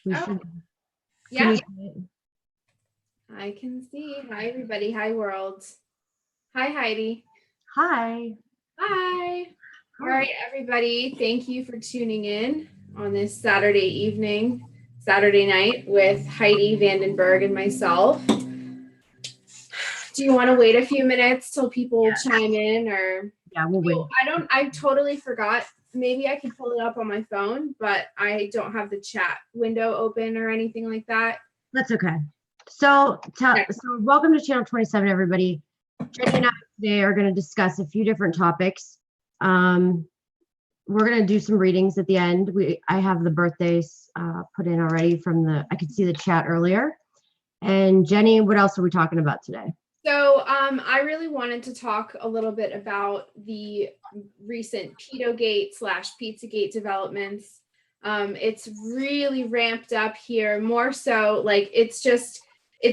We Oh, should. yeah, You see it? I can see. Hi, everybody. Hi, world. Hi, Heidi. Hi. Hi. All right, everybody. Thank you for tuning in on this Saturday night with Heidi Vandenberg and myself. Do you want to wait a few minutes till people chime in, or? Yeah, we'll wait. I totally forgot. Maybe I could pull it up on my phone, but I don't have the chat window open or anything like that. That's okay. So welcome to Channel 27, everybody. Jenny and I today are going to discuss a few different topics. We're going to do some readings at the end. I have the birthdays put in already I could see the chat earlier. And Jenny, what else are we talking about today? So I really wanted to talk a little bit about the recent Pedogate/Pizzagate developments. It's really ramped up here, more so like it's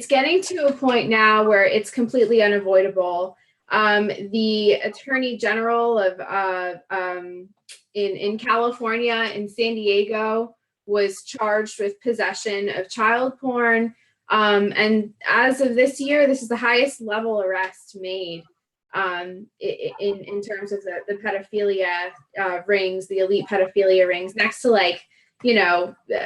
getting to a point now where it's completely unavoidable. The Attorney General of in California, in San Diego, was charged with possession of child porn. And as of this year, this is the highest level arrest made in terms of the pedophilia rings, the elite pedophilia rings, next to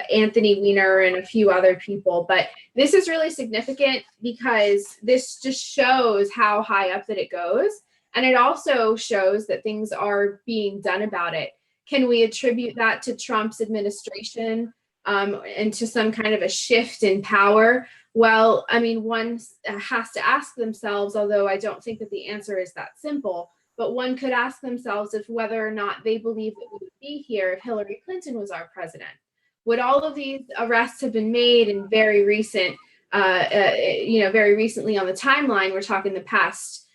Anthony Weiner and a few other people. But this is really significant because this just shows how high up that it goes. And it also shows that things are being done about it. Can we attribute that to Trump's administration and to some kind of a shift in power? Well, I mean, one has to ask themselves, although I don't think that the answer is that simple, but one could ask themselves if whether or not they believe that we would be here if Hillary Clinton was our president. Would all of these arrests have been made in very recently on the timeline, we're talking the past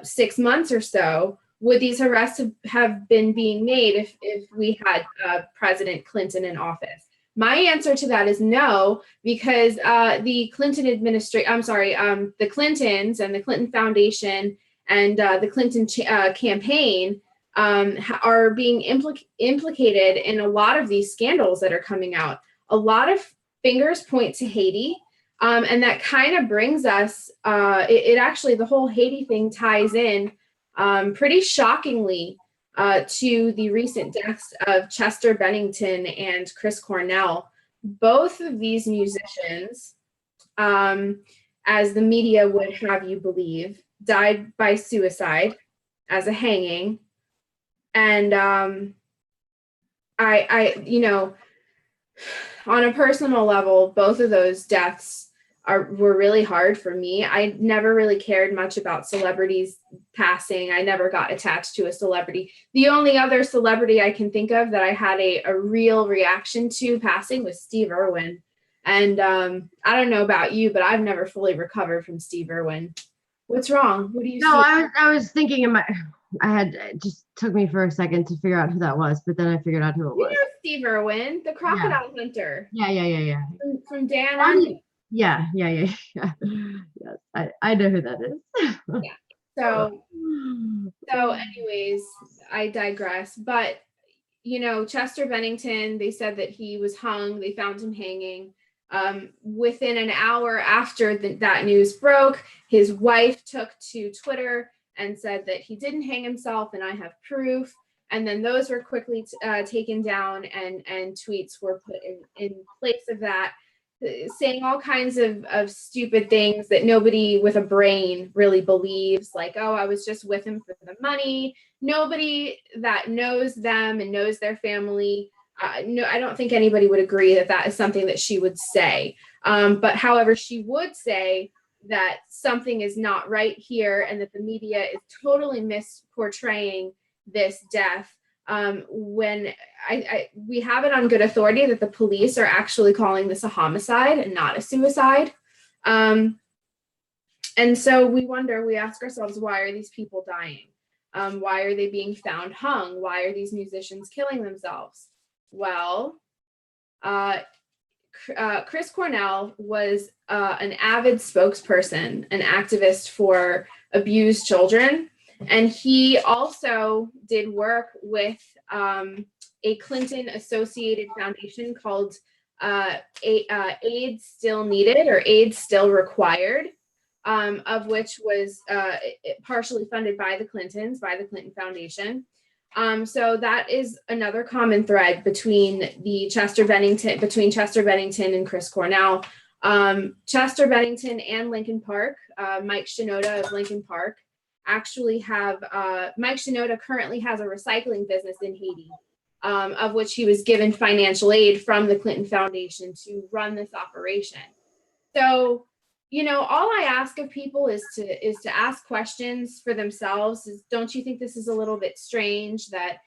6 months or so, would these arrests have been being made if we had President Clinton in office? My answer to that is no, because the the Clintons and the Clinton Foundation and the Clinton campaign are being implicated in a lot of these scandals that are coming out. A lot of fingers point to Haiti, and that kind of brings us, the whole Haiti thing ties in pretty shockingly to the recent deaths of Chester Bennington and Chris Cornell. Both of these musicians, as the media would have you believe, died by suicide as a hanging. And on a personal level, both of those deaths were really hard for me. I never really cared much about celebrities passing. I never got attached to a celebrity. The only other celebrity I can think of that I had a real reaction to passing was Steve Irwin. And I don't know about you, but I've never fully recovered from Steve Irwin. What's wrong? What do you see? I was thinking it just took me for a second to figure out who that was, but then I figured out who it was. You know Steve Irwin, the crocodile hunter. Yeah. From Dan on. Yeah. Yes, I know who that is. Yeah. So anyways, I digress. But, Chester Bennington, they said that he was hung. They found him hanging. Within an hour after that news broke, his wife took to Twitter and said that he didn't hang himself and I have proof. And then those were quickly taken down and tweets were put in place of that, saying all kinds of stupid things that nobody with a brain really believes, like, oh, I was just with him for the money. Nobody that knows them and knows their family, no, I don't think anybody would agree that is something that she would say. But however, she would say that something is not right here and that the media is totally misportraying this death. When we have it on good authority that the police are actually calling this a homicide and not a suicide. And so we ask ourselves, why are these people dying? Why are they being found hung? Why are these musicians killing themselves? Well, Chris Cornell was an avid spokesperson, an activist for abused children. And he also did work with a Clinton-associated foundation called aid still needed or aid still required, of which was partially funded by the Clintons, by the Clinton Foundation. So that is another common thread between Chester Bennington and Chris Cornell. Chester Bennington and Lincoln Park, Mike Shinoda of Lincoln Park, actually have, Mike Shinoda currently has a recycling business in Haiti, of which he was given financial aid from the Clinton Foundation to run this operation. So, all I ask of people is to ask questions for themselves. Don't you think this is a little bit strange that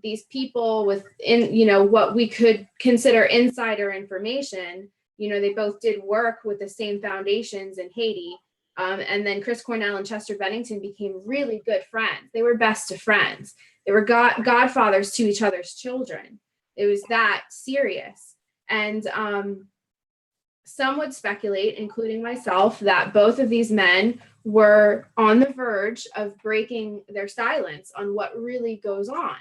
these people within, what we could consider insider information, they both did work with the same foundations in Haiti. And then Chris Cornell and Chester Bennington became really good friends. They were best of friends. They were godfathers to each other's children. It was that serious. And some would speculate, including myself, that both of these men were on the verge of breaking their silence on what really goes on.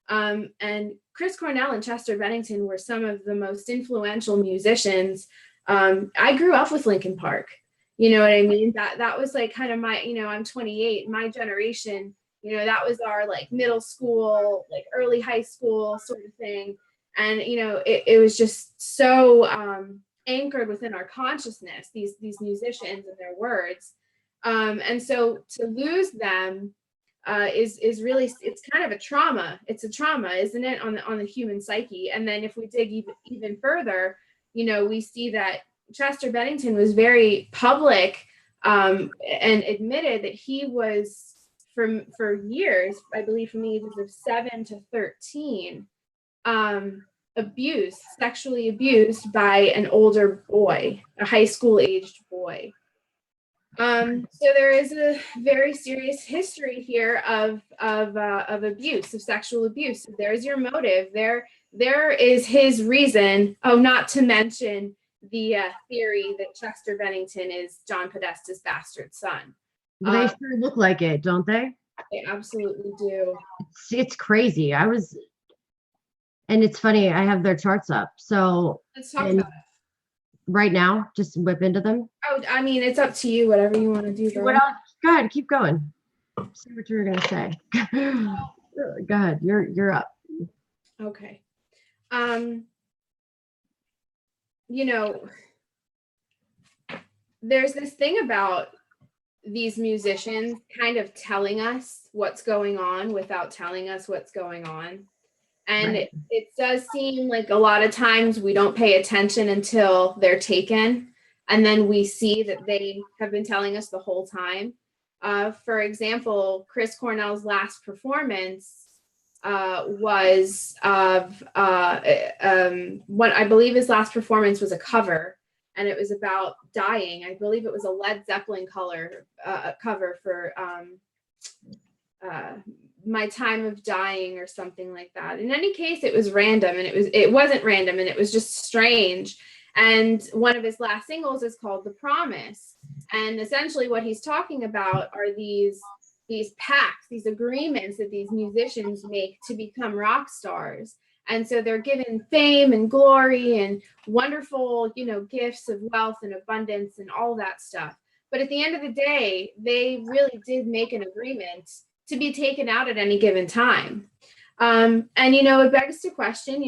And Chris Cornell and Chester Bennington were some of the most influential musicians. I grew up with Lincoln Park. You know what I mean? That was like kind of my, I'm 28, my generation, that was our like middle school, like early high school sort of thing. And, it was just so anchored within our consciousness, these musicians and their words. And so to lose them is really, it's kind of a trauma. It's a trauma, isn't it, on the human psyche? And then if we dig even further, we see that Chester Bennington was very public and admitted that he was for years, I believe from the ages of 7 to 13, sexually abused by an older boy, a high school aged boy. So there is a very serious history here of abuse, of sexual abuse. There's your motive. There is his reason. Oh, not to mention the theory that Chester Bennington is John Podesta's bastard son. Well, they sure look like it, don't they? They absolutely do. It's crazy. And it's funny, I have their charts up. So let's talk about it. Right now, just whip into them. Oh, I mean, it's up to you, whatever you want to do. What else? Go ahead, keep going. See what you were gonna say. Go ahead, you're up. Okay. There's this thing about these musicians kind of telling us what's going on without telling us what's going on. And Right. it does seem like a lot of times we don't pay attention until they're taken. And then we see that they have been telling us the whole time. For example, Chris Cornell's last performance was of what I believe his last performance was a cover, and it was about dying. I believe it was a Led Zeppelin cover for My Time of Dying or something like that. In any case, it was random, and it wasn't random, and it was just strange. And one of his last singles is called The Promise. And essentially what he's talking about are these pacts, these agreements that these musicians make to become rock stars. And so they're given fame and glory and wonderful, gifts of wealth and abundance and all that stuff. But at the end of the day, they really did make an agreement to be taken out at any given time. And, it begs to question,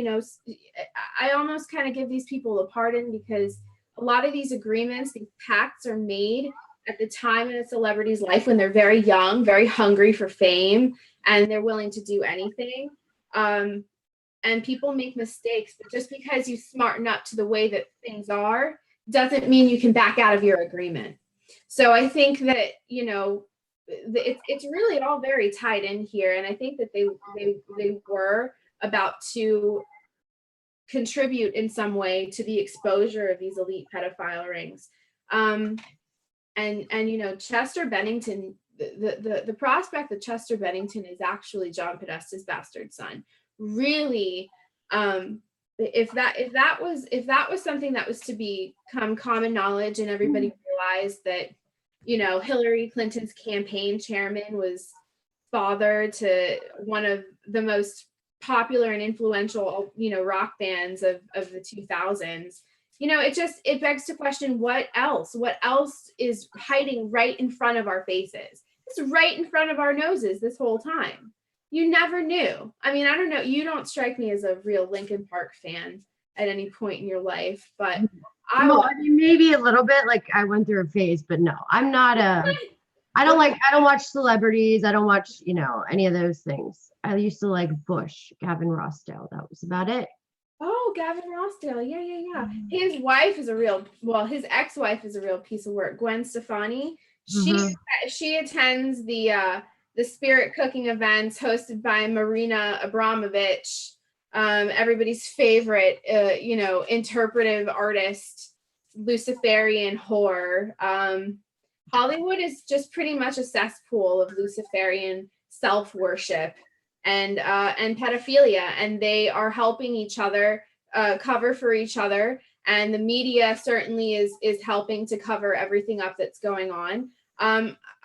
I almost kind of give these people a pardon, because a lot of these agreements, these pacts are made at the time in a celebrity's life when they're very young, very hungry for fame, and they're willing to do anything. And people make mistakes, but just because you smarten up to the way that things are doesn't mean you can back out of your agreement. So I think that, it's really all very tied in here. And I think that they were about to contribute in some way to the exposure of these elite pedophile rings. And Chester Bennington, the prospect that Chester Bennington is actually John Podesta's bastard son, really, if that was something that was to become common knowledge and everybody realized that, Hillary Clinton's campaign chairman was father to one of the most popular and influential, rock bands of the 2000s. It begs to question what else is hiding right in front of our faces. It's right in front of our noses this whole time. You never knew. I mean, I don't know. You don't strike me as a real Linkin Park fan at any point in your life, but I mean, maybe a little bit. Like I went through a phase, but no, I'm not I don't watch celebrities. I don't watch, any of those things. I used to like Bush, Gavin Rossdale. That was about it. Oh, Gavin Rossdale. Yeah. His wife is his ex-wife is a real piece of work. Gwen Stefani. She attends the spirit cooking events hosted by Marina Abramovich, everybody's favorite, interpretive artist, Luciferian whore. Hollywood is just pretty much a cesspool of Luciferian self-worship and pedophilia, and they are helping each other cover for each other, and the media certainly is helping to cover everything up that's going on.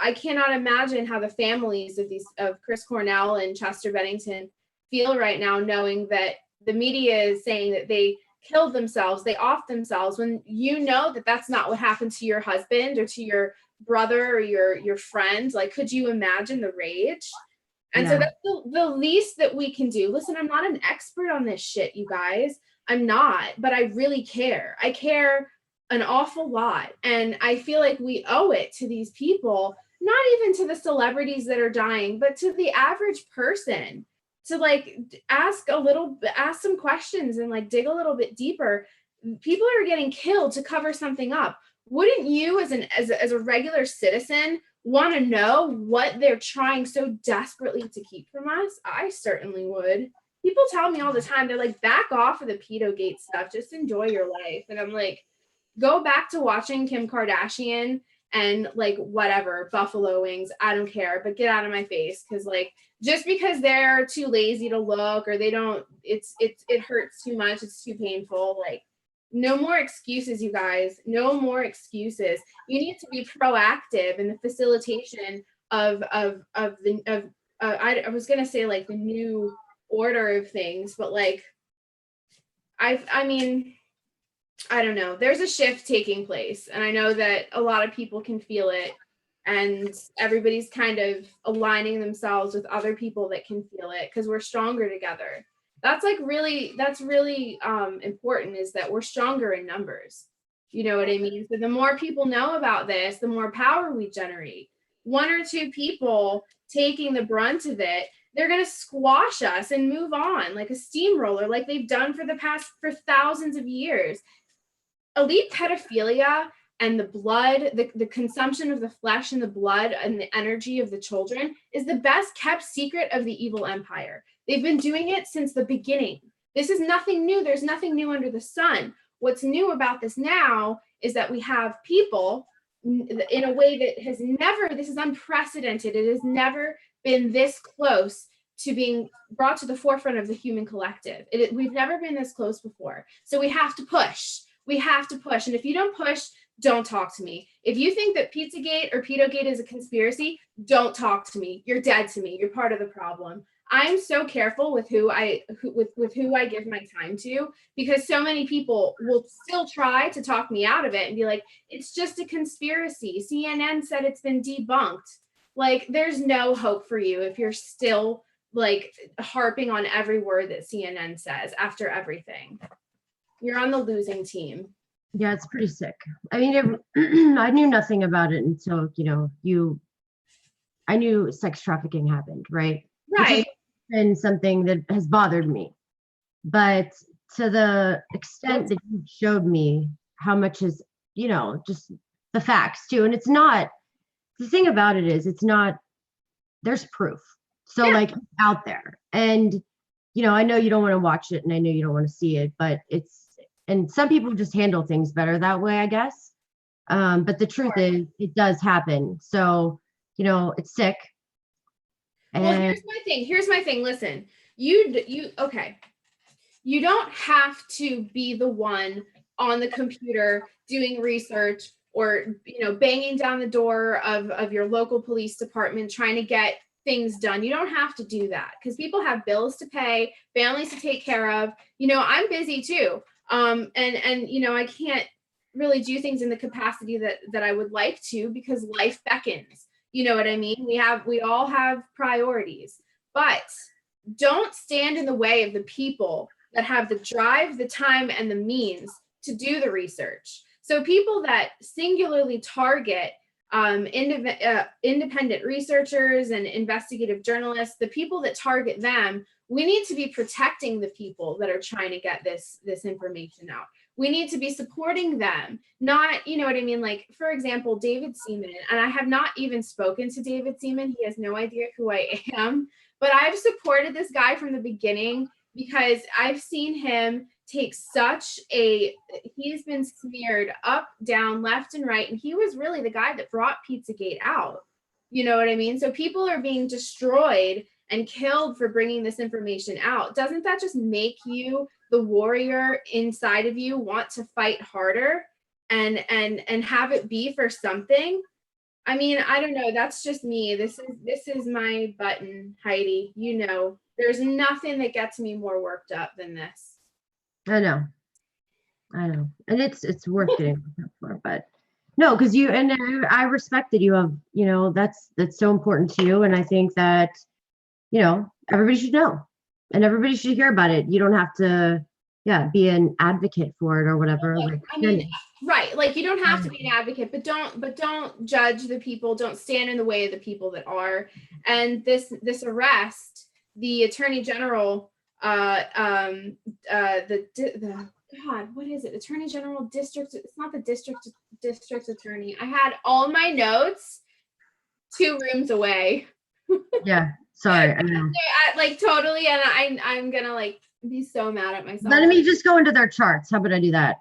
I cannot imagine how the families of Chris Cornell and Chester Bennington feel right now, knowing that the media is saying that they killed themselves, they offed themselves, when that that's not what happened to your husband or to your brother or your friend. Like, could you imagine the rage? And so that's the least that we can do. Listen, I'm not an expert on this shit, you guys. I'm not, but I really care. I care an awful lot. And I feel like we owe it to these people, not even to the celebrities that are dying, but to the average person, to like ask some questions and like dig a little bit deeper. People are getting killed to cover something up. Wouldn't you as a regular citizen want to know what they're trying so desperately to keep from us? I certainly would. People tell me all the time, they're like, back off of the pedogate stuff, just enjoy your life. And I'm like, go back to watching Kim Kardashian and like whatever, buffalo wings, I don't care, but get out of my face. Because like, just because they're too lazy to look, or they don't, it hurts too much, it's too painful, like, no more excuses, you guys. No more excuses. You need to be proactive in the facilitation of I was gonna say like the new order of things, but like I mean, I don't know. There's a shift taking place, and I know that a lot of people can feel it, and everybody's kind of aligning themselves with other people that can feel it because we're stronger together. That's really important, is that we're stronger in numbers. You know what I mean? So the more people know about this, the more power we generate. One or two people taking the brunt of it, they're going to squash us and move on like a steamroller, like they've done for thousands of years. Elite pedophilia and the blood, the consumption of the flesh and the blood and the energy of the children is the best kept secret of the evil empire. They've been doing it since the beginning. This is nothing new. There's nothing new under the sun. What's new about this now is that we have people in a way that this is unprecedented. It has never been this close to being brought to the forefront of the human collective. We've never been this close before. So we have to push. We have to push. And if you don't push, don't talk to me. If you think that Pizzagate or Pedogate is a conspiracy, don't talk to me. You're dead to me. You're part of the problem. I'm so careful with who I give my time to, because so many people will still try to talk me out of it and be like, it's just a conspiracy. CNN said it's been debunked. Like, there's no hope for you if you're still like harping on every word that CNN says after everything. You're on the losing team. Yeah, it's pretty sick. I mean, I knew nothing about it until, I knew sex trafficking happened, right? Right. Been something that has bothered me, but to the extent that you showed me how much is, just the facts too. And it's not, the thing about it is, it's not, there's proof. So like out there, and, I know you don't want to watch it and I know you don't want to see it, but and some people just handle things better that way, I guess. But the truth is it does happen. So, it's sick. Well, here's my thing. Listen, okay. You don't have to be the one on the computer doing research or, banging down the door of your local police department, trying to get things done. You don't have to do that because people have bills to pay, families to take care of. You know, I'm busy too. And you know, I can't really do things in the capacity that I would like to because life beckons. You know what I mean? We all have priorities, but don't stand in the way of the people that have the drive, the time, and the means to do the research. So people that singularly target independent researchers and investigative journalists, the people that target them, we need to be protecting the people that are trying to get this information out. We need to be supporting them, not, you know what I mean? Like, for example, David Seaman, and I have not even spoken to David Seaman. He has no idea who I am, but I've supported this guy from the beginning because I've seen him take he's been smeared up, down, left, and right. And he was really the guy that brought Pizzagate out. You know what I mean? So people are being destroyed and killed for bringing this information out. Doesn't that just make you, the warrior inside of you, want to fight harder and have it be for something? I mean, I don't know. That's just me. This is my button, Heidi. You know, there's nothing that gets me more worked up than this. I know. And it's worth getting worked up for, but no, because I respect that you have, you know, that's so important to you. And I think that, you know, everybody should know and everybody should hear about it. You don't have to, be an advocate for it or whatever. Look, like, I mean, right. Like you don't have to be an advocate, but don't judge the people. Don't stand in the way of the people that are. And this arrest, the Attorney General, God, what is it? Attorney General District. It's not the district attorney. I had all my notes 2 rooms away. Yeah. Sorry. I know. Like totally. And I'm going to like be so mad at myself. Let me just go into their charts. How about I do that?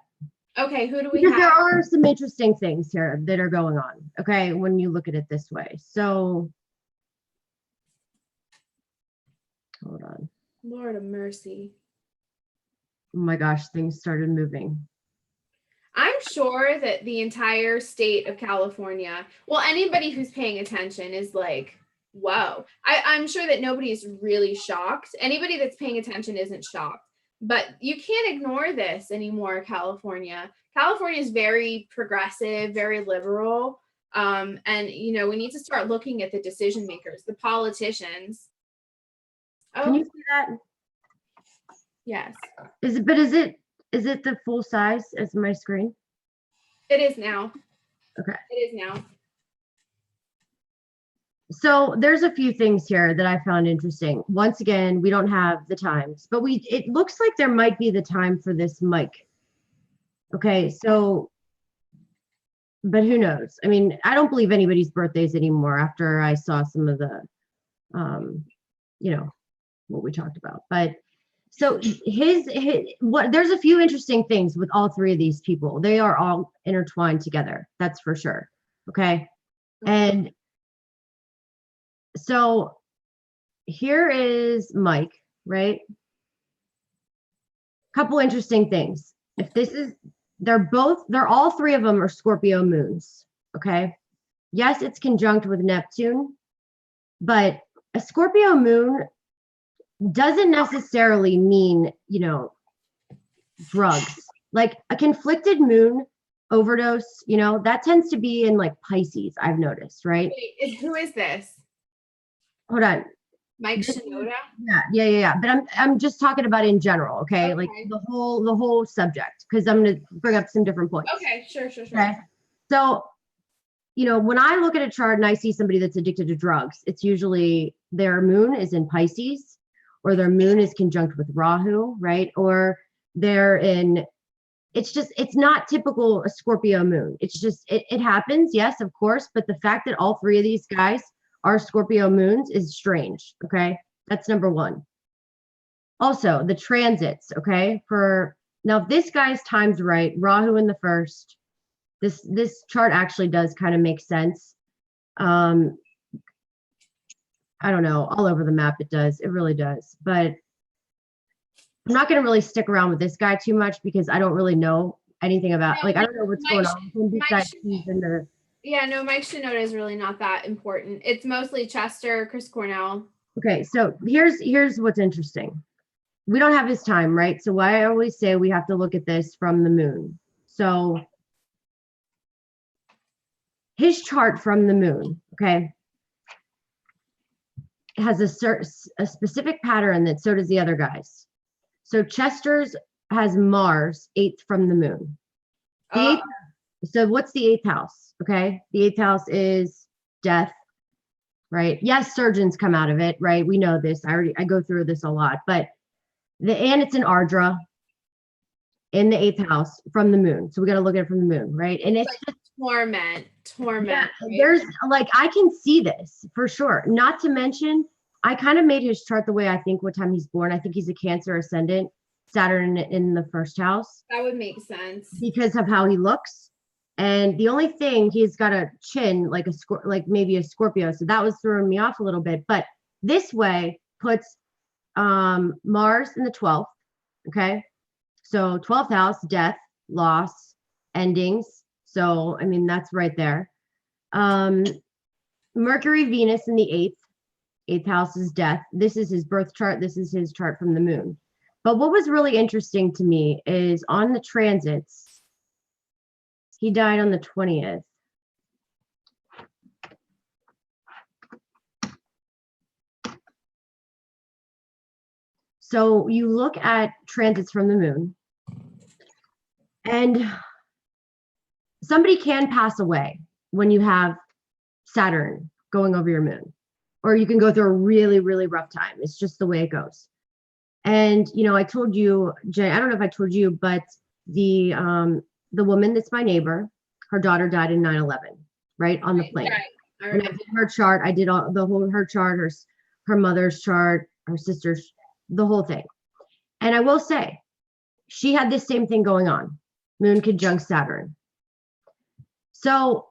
Okay. Who do we Because have? there are some interesting things here that are going on. Okay. When you look at it this way. So hold on. Lord of mercy. Oh my gosh, things started moving. I'm sure that the entire state of California, well, anybody who's paying attention is like, whoa. I'm sure that nobody is really shocked. Anybody that's paying attention isn't shocked. But you can't ignore this anymore, California. California is very progressive, very liberal. And, you know, we need to start looking at the decision makers, the politicians. Oh, Can you see that? yes. Is it the full size as my screen? It is now. Okay. It is now. So there's a few things here that I found interesting. Once again, we don't have the times, but it looks like there might be the time for this mic. Okay, so, but who knows? I mean, I don't believe anybody's birthdays anymore after I saw some of the, you know, what we talked about. But so there's a few interesting things with all 3 of these people. They are all intertwined together. That's for sure. Okay. And so here is Mike, right? Couple interesting things. If this is, they're all 3 of them are Scorpio moons. Okay. Yes, it's conjunct with Neptune, but a Scorpio moon doesn't necessarily mean, you know, drugs. Like a conflicted moon overdose, you know, that tends to be in like Pisces, I've noticed, right? Wait, who is this? Hold on. Mike Shinoda? Yeah. But I'm just talking about in general, okay? Like the whole subject, because I'm gonna bring up some different points. Okay, sure. Okay. So, you know, when I look at a chart and I see somebody that's addicted to drugs, it's usually their moon is in Pisces, or their moon is conjunct with Rahu, right? Or they're in, it's not typical a Scorpio moon. It's just, it happens, yes, of course, but the fact that all 3 of these guys are Scorpio moons is strange, okay? That's number 1. Also, the transits, okay? Now, if this guy's time's right, Rahu in the first, this chart actually does kind of make sense. I don't know, all over the map it does. It really does. But I'm not going to really stick around with this guy too much because I don't really know anything about, like, I don't know what's going on with him besides he's in the Yeah, no, Mike Shinoda is really not that important. It's mostly Chester, Chris Cornell. Okay, so here's what's interesting. We don't have his time, right? So why I always say we have to look at this from the moon. So his chart from the moon, okay, has a specific pattern that so does the other guys. So Chester's has Mars 8th from the moon. The eighth, so what's the 8th house? Okay, the 8th house is death, right? Yes, surgeons come out of it, right? We know this. I go through this a lot, but and it's an Ardra in the 8th house from the moon. So we got to look at it from the moon, right? And it's like just torment. yeah, Right? there's like I can see this for sure. Not to mention, I kind of made his chart the way I think what time he's born. I think he's a Cancer ascendant, Saturn in the 1st house. That would make sense Because of how he looks. And the only thing, he's got a chin like maybe a Scorpio. So that was throwing me off a little bit. But this way puts Mars in the 12th. Okay. So 12th house, death, loss, endings. So, I mean, that's right there. Mercury, Venus in the 8th house is death. This is his birth chart. This is his chart from the moon. But what was really interesting to me is on the transits, he died on the 20th. So you look at transits from the moon, and somebody can pass away when you have Saturn going over your moon, or you can go through a really, really rough time. It's just the way it goes. And, you know, I told you, Jay, I don't know if I told you, but the woman that's my neighbor, her daughter died in 9/11, right, on the plane. Right. And I did her chart. I did her chart, her mother's chart, her sister's, the whole thing. And I will say, she had this same thing going on, Moon conjunct Saturn. So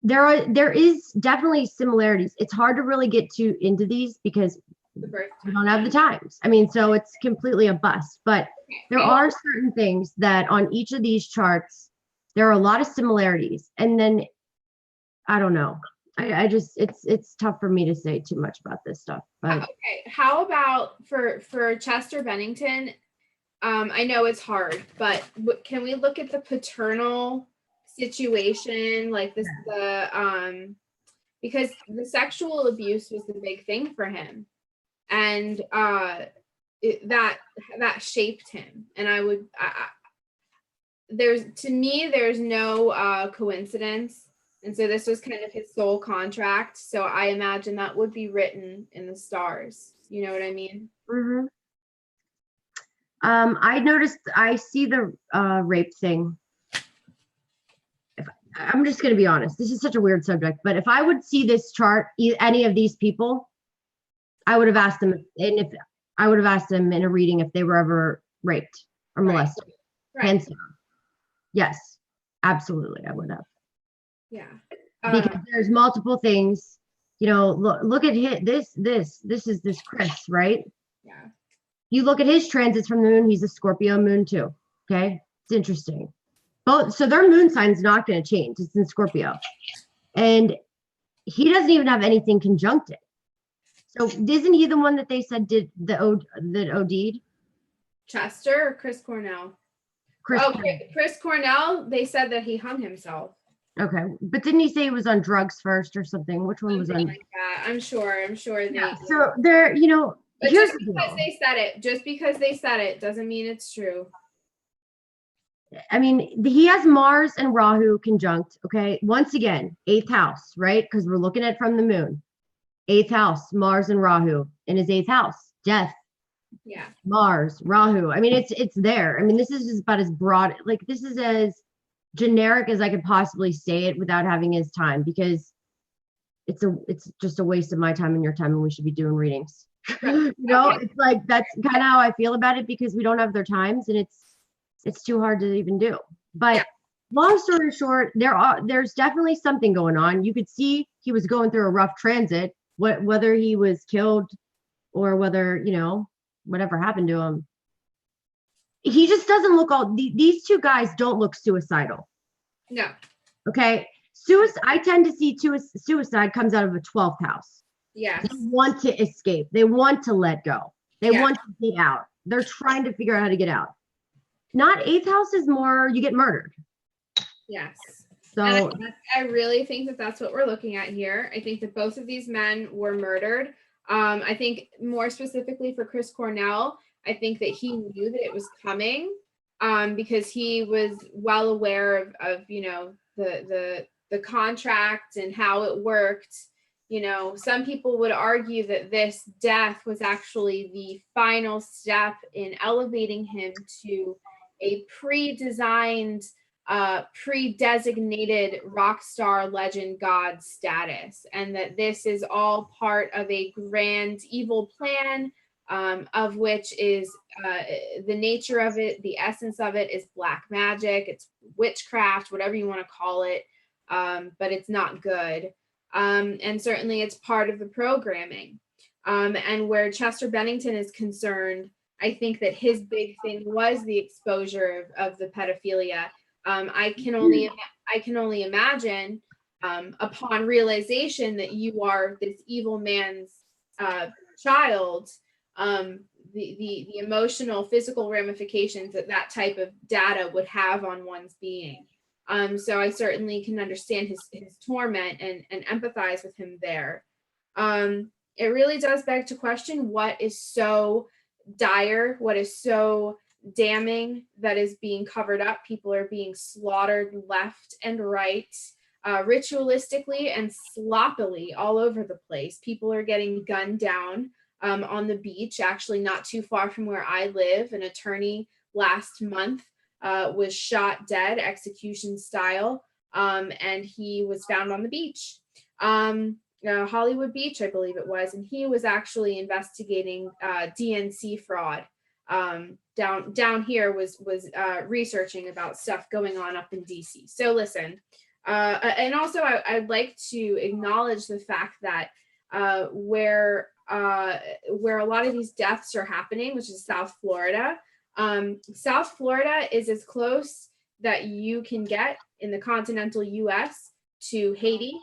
there is definitely similarities. It's hard to really get into these because we don't have the times. I mean, so it's completely a bust. But there are certain things that on each of these charts, there are a lot of similarities. And then I don't know. I just it's tough for me to say too much about this stuff. But okay, how about for Chester Bennington? I know it's hard, but can we look at the paternal situation, like this because the sexual abuse was the big thing for him, and that shaped him. And there's no coincidence. And so this was kind of his soul contract. So I imagine that would be written in the stars. You know what I mean? mm-hmm. I noticed, I see the rape thing. I'm just going to be honest. This is such a weird subject, but if I would see this chart, any of these people, I would have asked them, and if I would have asked them in a reading if they were ever raped or molested. Right. Hands down. Yes, absolutely, I would have. Yeah. Because there's multiple things, you know, look at this is this Chris, right? Yeah. You look at his transits from the moon, he's a Scorpio moon too. Okay. It's interesting. Both, so their moon sign's not going to change. It's in Scorpio. And he doesn't even have anything conjuncted. So isn't he the one that they said did that OD'd? Chester or Chris Cornell? Chris Cornell, they said that he hung himself. Okay, but didn't he say he was on drugs first or something? Which one was on? Like that. I'm sure. Yeah. So there, you know, but just because they said it, doesn't mean it's true. I mean, he has Mars and Rahu conjunct. Okay, once again, 8th house, right? Because we're looking at from the moon. 8th house, Mars and Rahu in his 8th house. Death. Yeah. Mars, Rahu. I mean, it's there. I mean, this is just about as broad. Like this is as generic as I could possibly say it without having his time, because it's just a waste of my time and your time, and we should be doing readings. You know, it's like that's kind of how I feel about it, because we don't have their times and it's too hard to even do. But long story short, there's definitely something going on. You could see he was going through a rough transit, whether he was killed or whether, you know, whatever happened to him. He just doesn't look these two guys don't look suicidal. No. Okay. Suicide, I tend to see suicide comes out of a 12th house. Yes. They want to escape. They want to let go. They Yeah. want to get out. They're trying to figure out how to get out. Not 8th house is more, you get murdered. Yes. So And I really think that that's what we're looking at here. I think that both of these men were murdered. I think more specifically for Chris Cornell, I think that he knew that it was coming, because he was well aware of the contract and how it worked. Some people would argue that this death was actually the final step in elevating him to a pre-designed, pre-designated rock star legend god status, and that this is all part of a grand evil plan, of which is the nature of it, the essence of it is black magic, it's witchcraft, whatever you want to call it, but it's not good. And certainly it's part of the programming. And where Chester Bennington is concerned, I think that his big thing was the exposure of the pedophilia. I can only imagine, upon realization that you are this evil man's child, the emotional, physical ramifications that type of data would have on one's being. So I certainly can understand his torment and empathize with him there. It really does beg to question what is so dire, what is so damning that is being covered up. People are being slaughtered left and right, ritualistically and sloppily all over the place. People are getting gunned down on the beach, actually not too far from where I live. An attorney last month was shot dead, execution style, and he was found on the beach. Hollywood Beach, I believe it was, and he was actually investigating DNC fraud. Down here was researching about stuff going on up in DC. So listen, and also I'd like to acknowledge the fact that where a lot of these deaths are happening, which is South Florida. South Florida is as close that you can get in the continental US to Haiti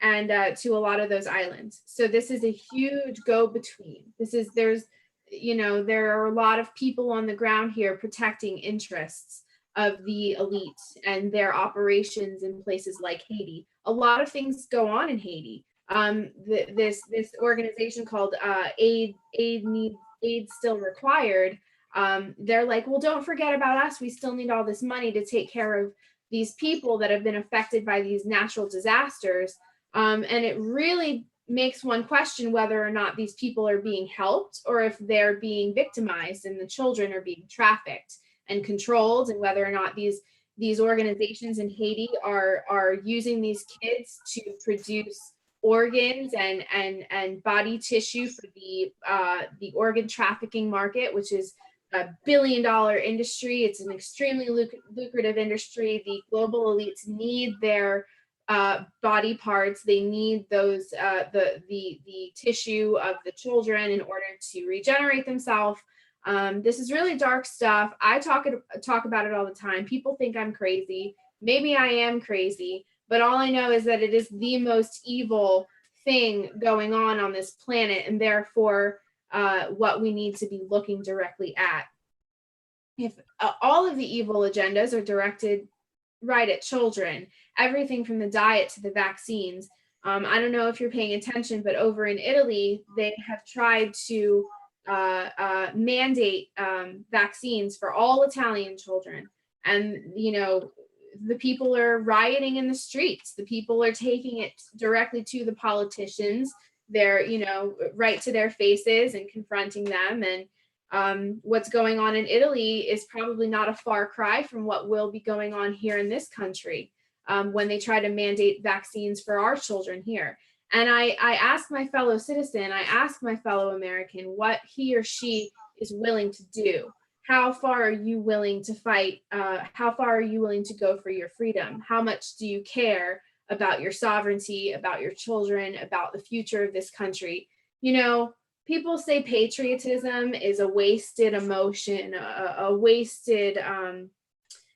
and to a lot of those islands. So this is a huge go-between. There are a lot of people on the ground here protecting interests of the elite and their operations in places like Haiti. A lot of things go on in Haiti. This organization called Aid Still Required. They're like, well, don't forget about us. We still need all this money to take care of these people that have been affected by these natural disasters. And it really makes one question whether or not these people are being helped or if they're being victimized and the children are being trafficked and controlled, and whether or not these organizations in Haiti are using these kids to produce organs and body tissue for the organ trafficking market, which is a billion-dollar industry. It's an extremely lucrative industry. The global elites need their body parts. They need those the tissue of the children in order to regenerate themselves. This is really dark stuff. I talk about it all the time. People think I'm crazy. Maybe I am crazy, but all I know is that it is the most evil thing going on this planet, and therefore what we need to be looking directly at. If all of the evil agendas are directed right at children, everything from the diet to the vaccines. I don't know if you're paying attention, but over in Italy, they have tried to mandate vaccines for all Italian children. And, the people are rioting in the streets. The people are taking it directly to the politicians. They're, right to their faces and confronting them. And what's going on in Italy is probably not a far cry from what will be going on here in this country when they try to mandate vaccines for our children here. And I ask my fellow citizen, I ask my fellow American what he or she is willing to do. How far are you willing to fight? How far are you willing to go for your freedom? How much do you care about your sovereignty, about your children, about the future of this country? People say patriotism is a wasted emotion, a wasted,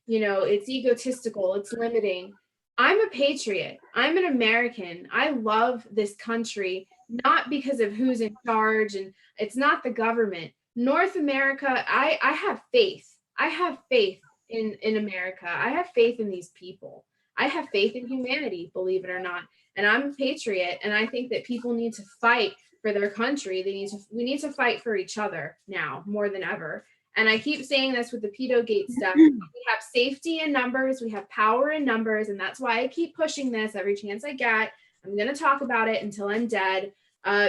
it's egotistical, it's limiting. I'm a patriot. I'm an American. I love this country, not because of who's in charge, and it's not the government. North America, I have faith. I have faith in America. I have faith in these people. I have faith in humanity, believe it or not. And I'm a patriot, and I think that people need to fight for their country. We need to fight for each other now more than ever. And I keep saying this with the pedo gate stuff. We have safety in numbers, we have power in numbers, and that's why I keep pushing this every chance I get. I'm going to talk about it until I'm dead,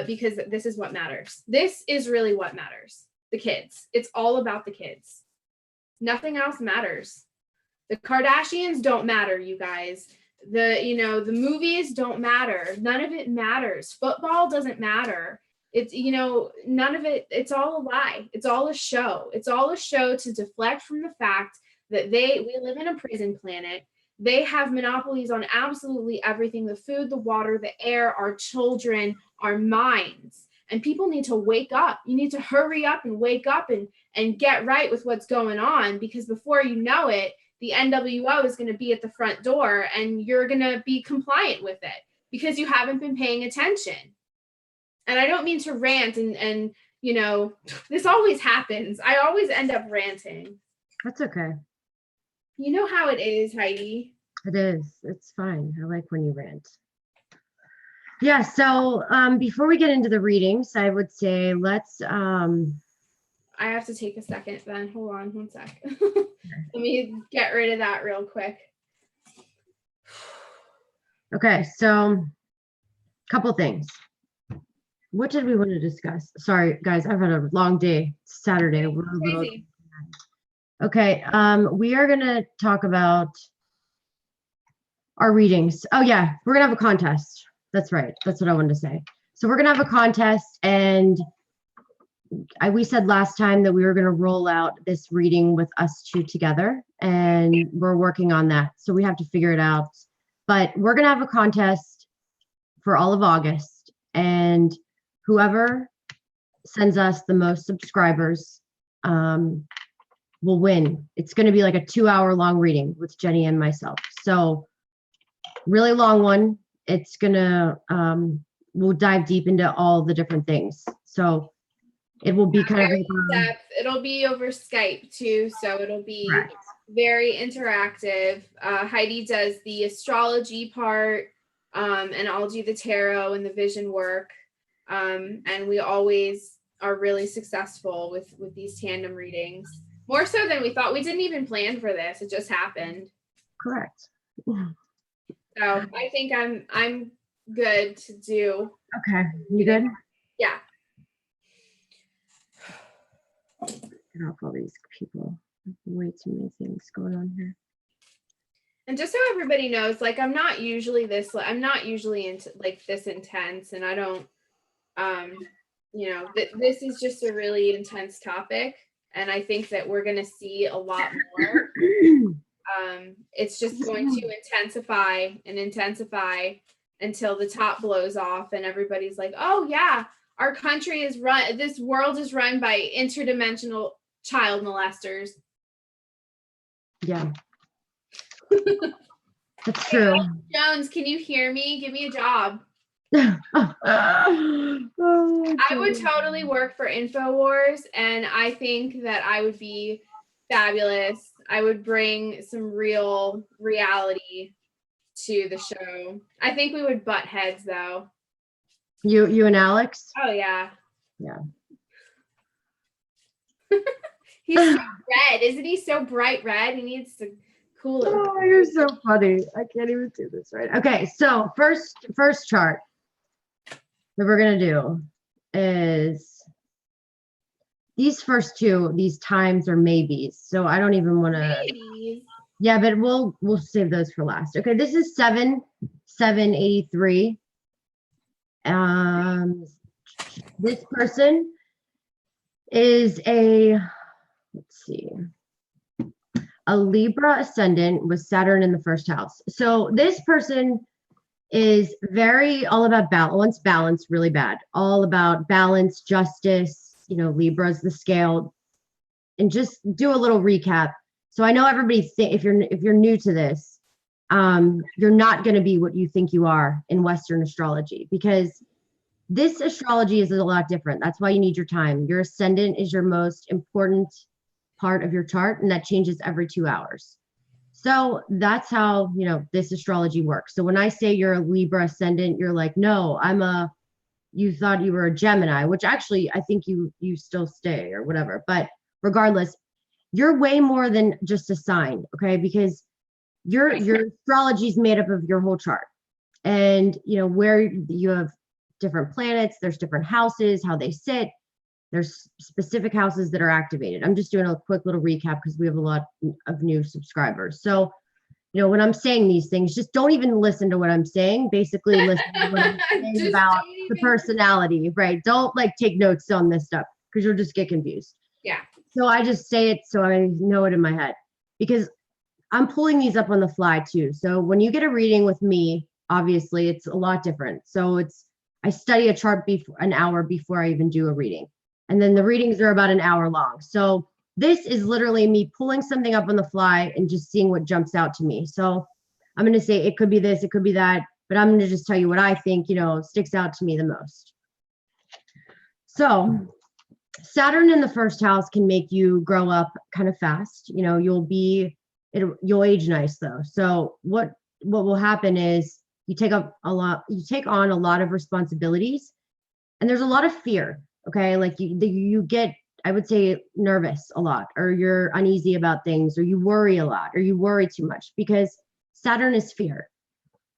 because this is what matters. This is really what matters. The kids. It's all about the kids. Nothing else matters. The Kardashians don't matter, you guys. The movies don't matter. None of it matters. Football doesn't matter. It's, none of it, it's all a lie. It's all a show. It's all a show to deflect from the fact that we live in a prison planet. They have monopolies on absolutely everything: the food, the water, the air, our children, our minds. And people need to wake up. You need to hurry up and wake up and get right with what's going on, because before you know it, the NWO is going to be at the front door and you're going to be compliant with it because you haven't been paying attention. And I don't mean to rant and this always happens. I always end up ranting. That's okay. You know how it is, Heidi. It is. It's fine. I like when you rant. Yeah, so before we get into the readings, I would say let's I have to take a second then. Hold on one sec. Let me get rid of that real quick. Okay, so couple things. What did we want to discuss? Sorry, guys, I've had a long day. It's Saturday. We're a little... Okay, we are going to talk about our readings. Oh, yeah, we're going to have a contest. That's right. That's what I wanted to say. So we're going to have a contest, and we said last time that we were going to roll out this reading with us two together, and we're working on that. So we have to figure it out. But we're going to have a contest for all of August, and whoever sends us the most subscribers will win. It's going to be like a 2-hour long reading with Jenny and myself. So really long one. It's going to, we'll dive deep into all the different things. So it will be kind of like, it'll be over Skype too. So it'll be right. Very interactive. Heidi does the astrology part, and I'll do the tarot and the vision work. And we always are really successful with these tandem readings, more so than we thought. We didn't even plan for this. It just happened. Correct. So I think I'm good to do. Okay. You good? Yeah. Get off all these people. Way too many things going on here. And just so everybody knows, like, I'm not usually into like this intense, and I don't, this is just a really intense topic, and I think that we're going to see a lot more. It's just going to intensify and intensify until the top blows off and everybody's like, oh yeah, our country is this world is run by interdimensional child molesters. Yeah. That's true. Hey, Jones, can you hear me? Give me a job. I would totally work for InfoWars, and I think that I would be fabulous. I would bring some real reality to the show. I think we would butt heads though. You and Alex? Oh yeah. Yeah. He's so red. Isn't he so bright red? He needs to cool it. Oh, you're so funny. I can't even do this right. Okay, so first chart that we're gonna do is these first two, these times are maybes. So I don't even want to. Yeah, but we'll save those for last. Okay, this is 783. This person is let's see, a Libra ascendant with Saturn in the first house. So this person is very all about balance, wants balance really bad, all about balance, justice. Libra's the scale. And just do a little recap. So I know everybody if you're new to this, you're not going to be what you think you are in Western astrology, because this astrology is a lot different. That's why you need your time. Your ascendant is your most important part of your chart, and that changes every 2 hours. So that's how, this astrology works. So when I say you're a Libra ascendant, you're like, no, you thought you were a Gemini, which actually I think you still stay or whatever. But regardless, you're way more than just a sign, okay? Because your astrology is made up of your whole chart. And where you have different planets, there's different houses, how they sit. There's specific houses that are activated. I'm just doing a quick little recap because we have a lot of new subscribers. So, when I'm saying these things, just don't even listen to what I'm saying. Basically, listen to what I'm saying about the personality, right? Don't take notes on this stuff because you'll just get confused. Yeah. So I just say it so I know it in my head, because I'm pulling these up on the fly too. So when you get a reading with me, obviously it's a lot different. So I study a chart an hour before I even do a reading. And then the readings are about an hour long. So this is literally me pulling something up on the fly and just seeing what jumps out to me. So I'm going to say it could be this, it could be that, but I'm going to just tell you what I think, sticks out to me the most. So Saturn in the first house can make you grow up kind of fast. You'll age nice though. So what will happen is you take on a lot of responsibilities, and there's a lot of fear. Okay. You get, I would say, nervous a lot, or you're uneasy about things, or you worry a lot, or you worry too much, because Saturn is fear.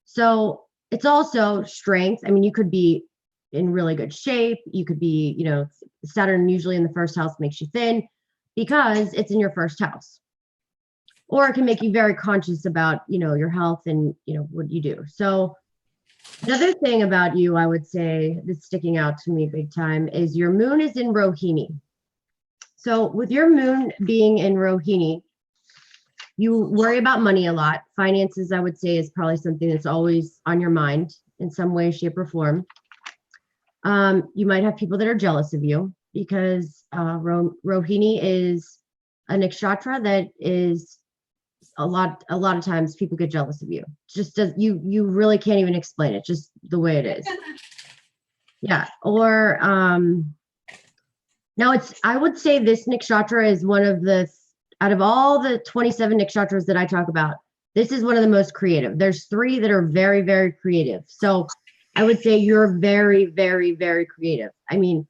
So it's also strength. I mean, you could be in really good shape. You could be, Saturn usually in the first house makes you thin because it's in your first house. Or it can make you very conscious about, your health and, what you do. So another thing about you, I would say, that's sticking out to me big time is your moon is in Rohini. So with your moon being in Rohini, you worry about money a lot. Finances, I would say, is probably something that's always on your mind in some way, shape, or form. You might have people that are jealous of you, because Rohini is a nakshatra that is a lot of times people get jealous of you. Just does you really can't even explain it, just the way it is. Yeah. Or now I would say this nakshatra is one of out of all the 27 nakshatras that I talk about, this is one of the most creative. There's 3 that are very, very creative. So I would say you're very, very, very creative. I mean,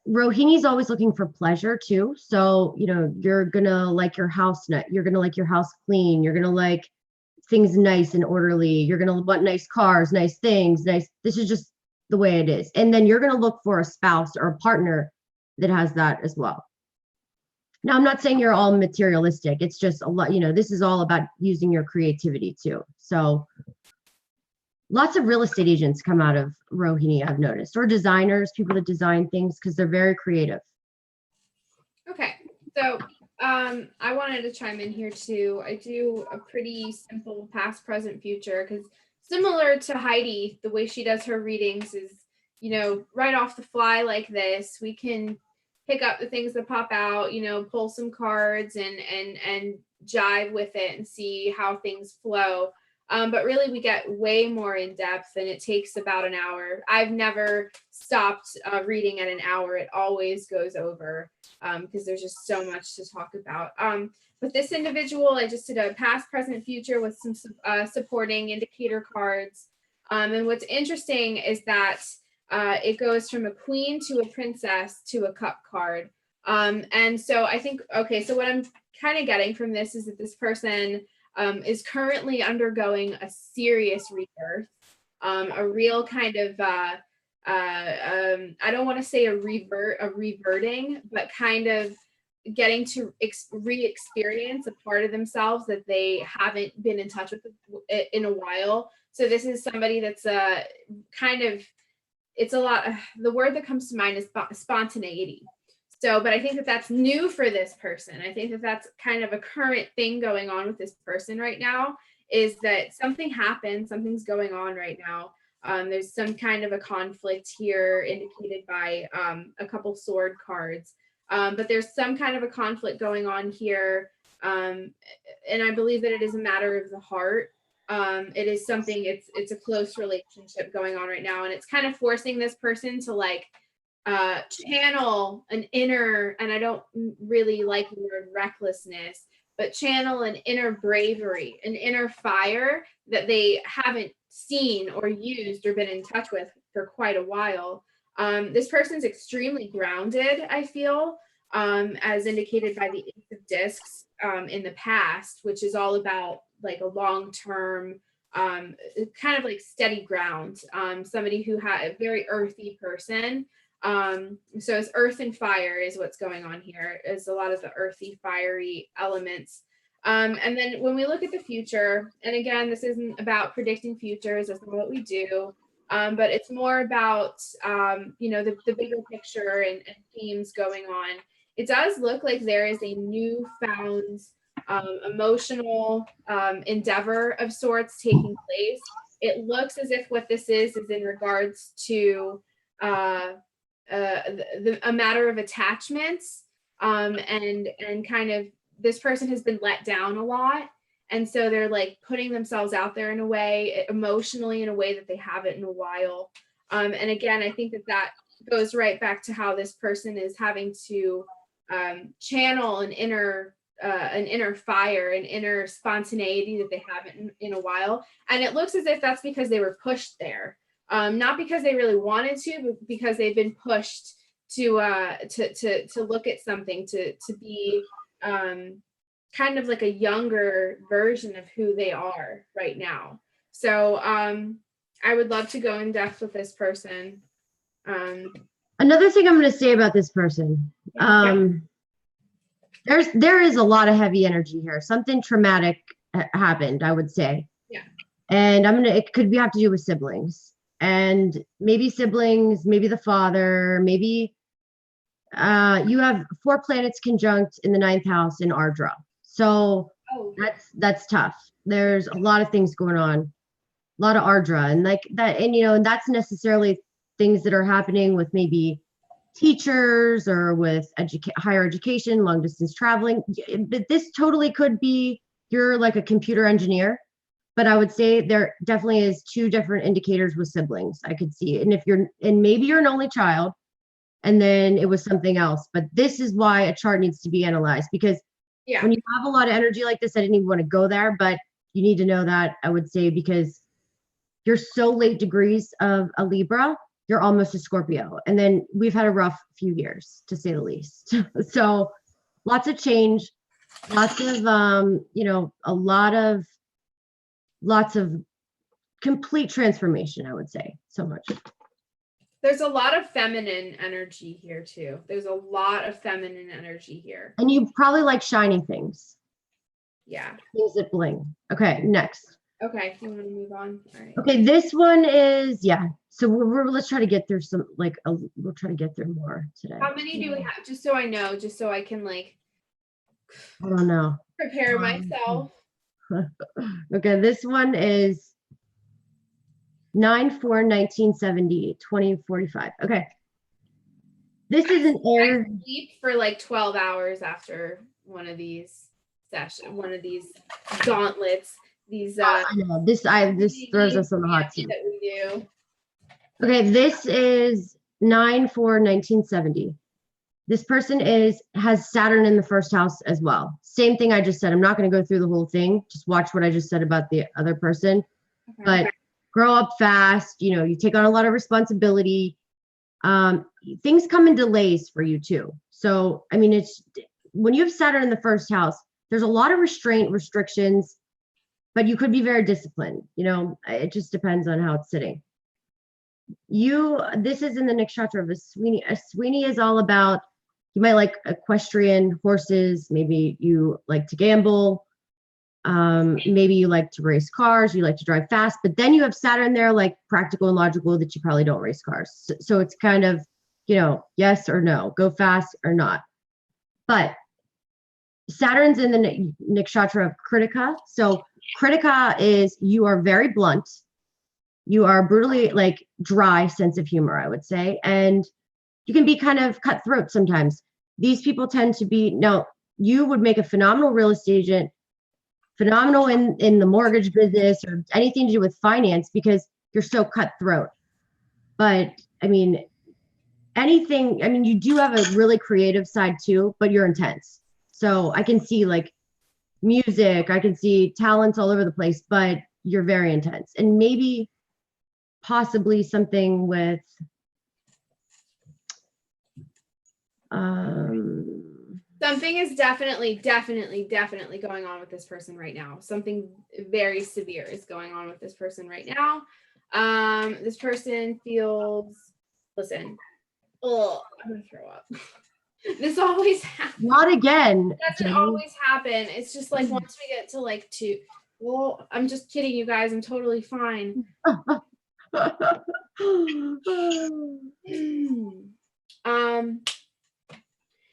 Rohini's always looking for pleasure too. So, you're gonna like your house you're gonna like your house clean. You're gonna like things nice and orderly. You're gonna want nice cars, nice things, nice. This is just the way it is. And then you're gonna look for a spouse or a partner that has that as well. Now, I'm not saying you're all materialistic. It's just a lot, this is all about using your creativity too. So lots of real estate agents come out of Rohini, I've noticed, or designers, people that design things, because they're very creative. Okay. So I wanted to chime in here too. I do a pretty simple past, present, future, because similar to Heidi, the way she does her readings is, right off the fly like this. We can pick up the things that pop out, pull some cards and jive with it and see how things flow. But really, we get way more in depth, and it takes about an hour. I've never stopped reading at an hour. It always goes over because there's just so much to talk about. But this individual, I just did a past, present, future with some supporting indicator cards. And what's interesting is that it goes from a queen to a princess to a cup card. And so I think, okay, so what I'm kind of getting from this is that this person is currently undergoing a serious rebirth, a real kind of, I don't want to say a reverting, but kind of getting to re-experience a part of themselves that they haven't been in touch with in a while. So this is somebody that's kind of, it's a lot, the word that comes to mind is spontaneity. So, but I think that that's new for this person. I think that that's kind of a current thing going on with this person right now, is that something happened, something's going on right now. There's some kind of a conflict here indicated by a couple sword cards. But there's some kind of a conflict going on here. and I believe that it is a matter of the heart. It is something, it's a close relationship going on right now, and it's kind of forcing this person to like channel an inner, and I don't really like the word recklessness, but channel an inner bravery, an inner fire that they haven't seen or used or been in touch with for quite a while. This person's extremely grounded, I feel, as indicated by the Ace of Discs in the past, which is all about like a long-term, kind of like steady ground. Somebody who had a very earthy person. So it's earth and fire is what's going on here, is a lot of the earthy, fiery elements. And then when we look at the future, and again, this isn't about predicting futures, that's not what we do. But it's more about, the bigger picture and themes going on. It does look like there is a newfound emotional endeavor of sorts taking place. It looks as if what this is in regards to a matter of attachments, and kind of this person has been let down a lot. And so they're like putting themselves out there in a way, emotionally, in a way that they haven't in a while. And again, I think that goes right back to how this person is having to channel an inner fire, an inner spontaneity that they haven't in a while. And it looks as if that's because they were pushed there, not because they really wanted to, but because they've been pushed to look at something, to be kind of like a younger version of who they are right now. So I would love to go in depth with this person. Another thing I'm going to say about this person, there is a lot of heavy energy here. Something traumatic happened, I would say. Yeah. And it could have to do with siblings, and maybe the father, maybe you have 4 planets conjunct in the 9th house in Ardra. So that's tough. There's a lot of things going on, a lot of Ardra, and like that, and that's necessarily things that are happening with maybe teachers or with higher education, long distance traveling. But this totally could be, you're like a computer engineer, but I would say there definitely is 2 different indicators with siblings I could see. And maybe you're an only child, and then it was something else. But this is why a chart needs to be analyzed, because when you have a lot of energy like this, I didn't even want to go there, but you need to know that, I would say, because you're so late degrees of a Libra, you're almost a Scorpio. And then we've had a rough few years, to say the least. So lots of change, lots of, lots of complete transformation, I would say. So much. There's a lot of feminine energy here too. There's a lot of feminine energy here. And you probably like shiny things. Yeah. Things that bling. Okay, next. Okay, you want to move on? All right. Okay, this one is, so let's try to get through some, we'll try to get through more today. How many do we have? Just so I know, just so I can I don't know. Prepare myself. Okay, this one is 9/4/1970, 2045. Okay. This is an air. I sleep for like 12 hours after one of these gauntlets. I know this throws us on the hot seat. That we do. Okay, this is 9/4/1970. This person has Saturn in the 1st house as well. Same thing I just said. I'm not going to go through the whole thing. Just watch what I just said about the other person. Okay. But grow up fast. You take on a lot of responsibility. Things come in delays for you too. So, I mean, it's when you have Saturn in the 1st house, there's a lot of restrictions, but you could be very disciplined. It just depends on how it's sitting. This is in the nakshatra of a Sweeney. A Sweeney is all about, you might like equestrian horses. Maybe you like to gamble. Maybe you like to race cars. You like to drive fast, but then you have Saturn there, like practical and logical, that you probably don't race cars. So it's kind of, yes or no, go fast or not. But Saturn's in the nakshatra of Kritika. So Kritika is, you are very blunt. You are brutally dry sense of humor, I would say. And you can be kind of cutthroat sometimes. These people tend to be, you would make a phenomenal real estate agent. phenomenal in the mortgage business or anything to do with finance because you're so cutthroat. But I mean, anything, I mean, you do have a really creative side too, but you're intense. So I can see like music, I can see talents all over the place, but you're very intense. And maybe possibly something with something is definitely going on with this person right now. Something very severe is going on with this person right now. This person feels, listen, oh, I'm gonna throw up. This always happens. not again. It doesn't always happen. It's just like once we get to like 2. Well, I'm just kidding, you guys. I'm totally fine.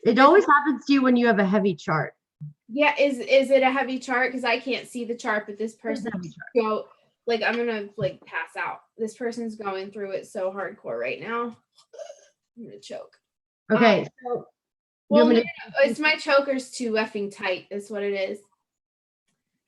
It always happens to you when you have a heavy chart. Yeah, is it a heavy chart? Because I can't see the chart, but this person go like I'm gonna like pass out. This person's going through it so hardcore right now. I'm gonna choke. Okay. So, well, no, it's my choker's too effing tight. Is what it is.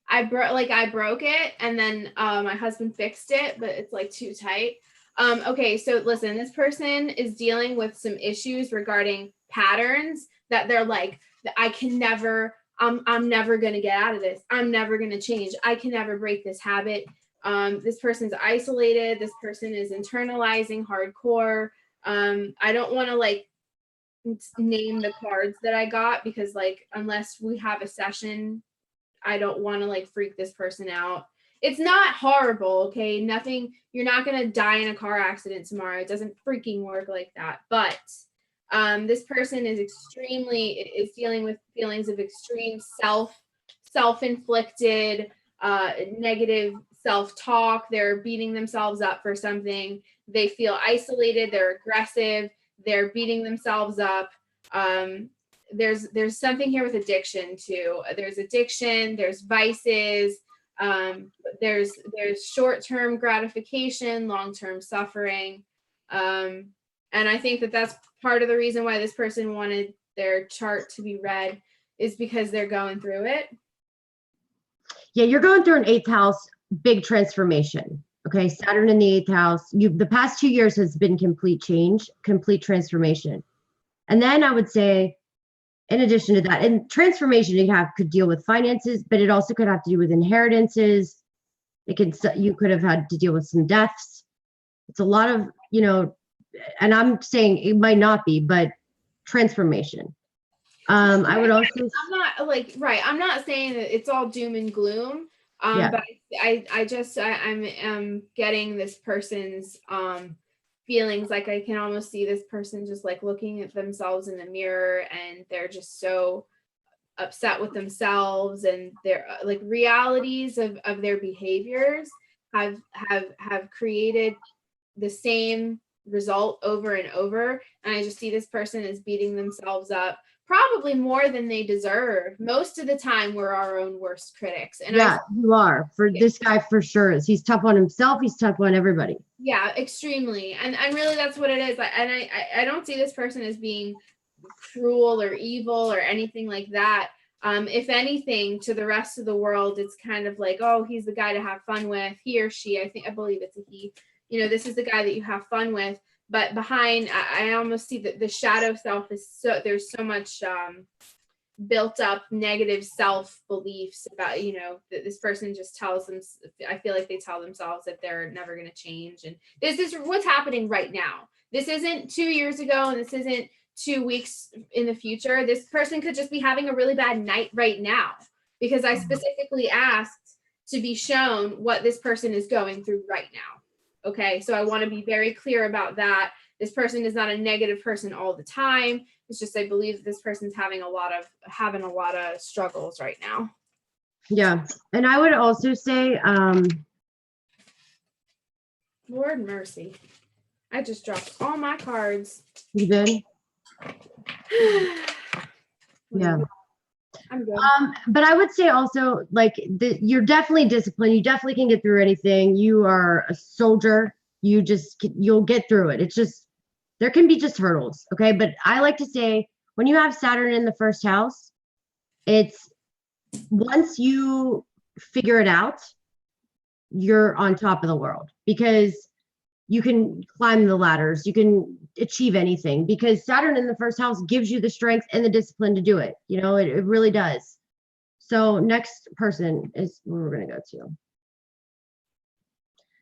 I broke it, and then my husband fixed it, but it's like too tight. Okay, so listen, this person is dealing with some issues regarding patterns that they're like, I can never, I'm never gonna get out of this. I'm never gonna change. I can never break this habit. This person's isolated. This person is internalizing hardcore. I don't want to like name the cards that I got because like unless we have a session, I don't want to like freak this person out. It's not horrible, okay? Nothing, you're not going to die in a car accident tomorrow. It doesn't freaking work like that. But this person is dealing with feelings of extreme self-inflicted, negative self-talk. They're beating themselves up for something. They feel isolated. They're aggressive. They're beating themselves up. There's something here with addiction too. There's addiction. There's vices. There's short-term gratification, long-term suffering. And I think that that's part of the reason why this person wanted their chart to be read is because they're going through it. Yeah, you're going through an 8th house, big transformation. Okay, Saturn in the 8th house. The past 2 years has been complete change, complete transformation. And then I would say, in addition to that, and transformation could deal with finances, but it also could have to do with inheritances. You could have had to deal with some deaths. It's a lot of, and I'm saying it might not be, but transformation. I would also. I'm not like, right. I'm not saying that it's all doom and gloom. Yeah. But I'm getting this person's feelings. Like I can almost see this person just like looking at themselves in the mirror and they're just so upset with themselves and their like realities of their behaviors have created the same result over and over. And I just see this person as beating themselves up probably more than they deserve. Most of the time we're our own worst critics. And yeah, you are. This guy for sure is. He's tough on himself. He's tough on everybody. Yeah, extremely. And really that's what it is. And I don't see this person as being cruel or evil or anything like that. If anything, to the rest of the world, it's kind of like, oh, he's the guy to have fun with. He or she, I believe it's a he. This is the guy that you have fun with. But behind, I almost see that the shadow self is there's so much built up negative self beliefs about, that this person just tells them, I feel like they tell themselves that they're never going to change. And this is what's happening right now. This isn't 2 years ago and this isn't 2 weeks in the future. This person could just be having a really bad night right now because I specifically asked to be shown what this person is going through right now. Okay, so I want to be very clear about that. This person is not a negative person all the time. It's just I believe this person's having a lot of struggles right now. Yeah, and I would also say, Lord mercy, I just dropped all my cards. You did? Yeah. I'm good. But I would say also, like, you're definitely disciplined. You definitely can get through anything. You are a soldier. You'll get through it. It's just, there can be just hurdles. Okay. But I like to say, when you have Saturn in the 1st house, it's once you figure it out, you're on top of the world, because you can climb the ladders, you can achieve anything, because Saturn in the first house gives you the strength and the discipline to do it. You know, it really does. So next person is where we're going to go to.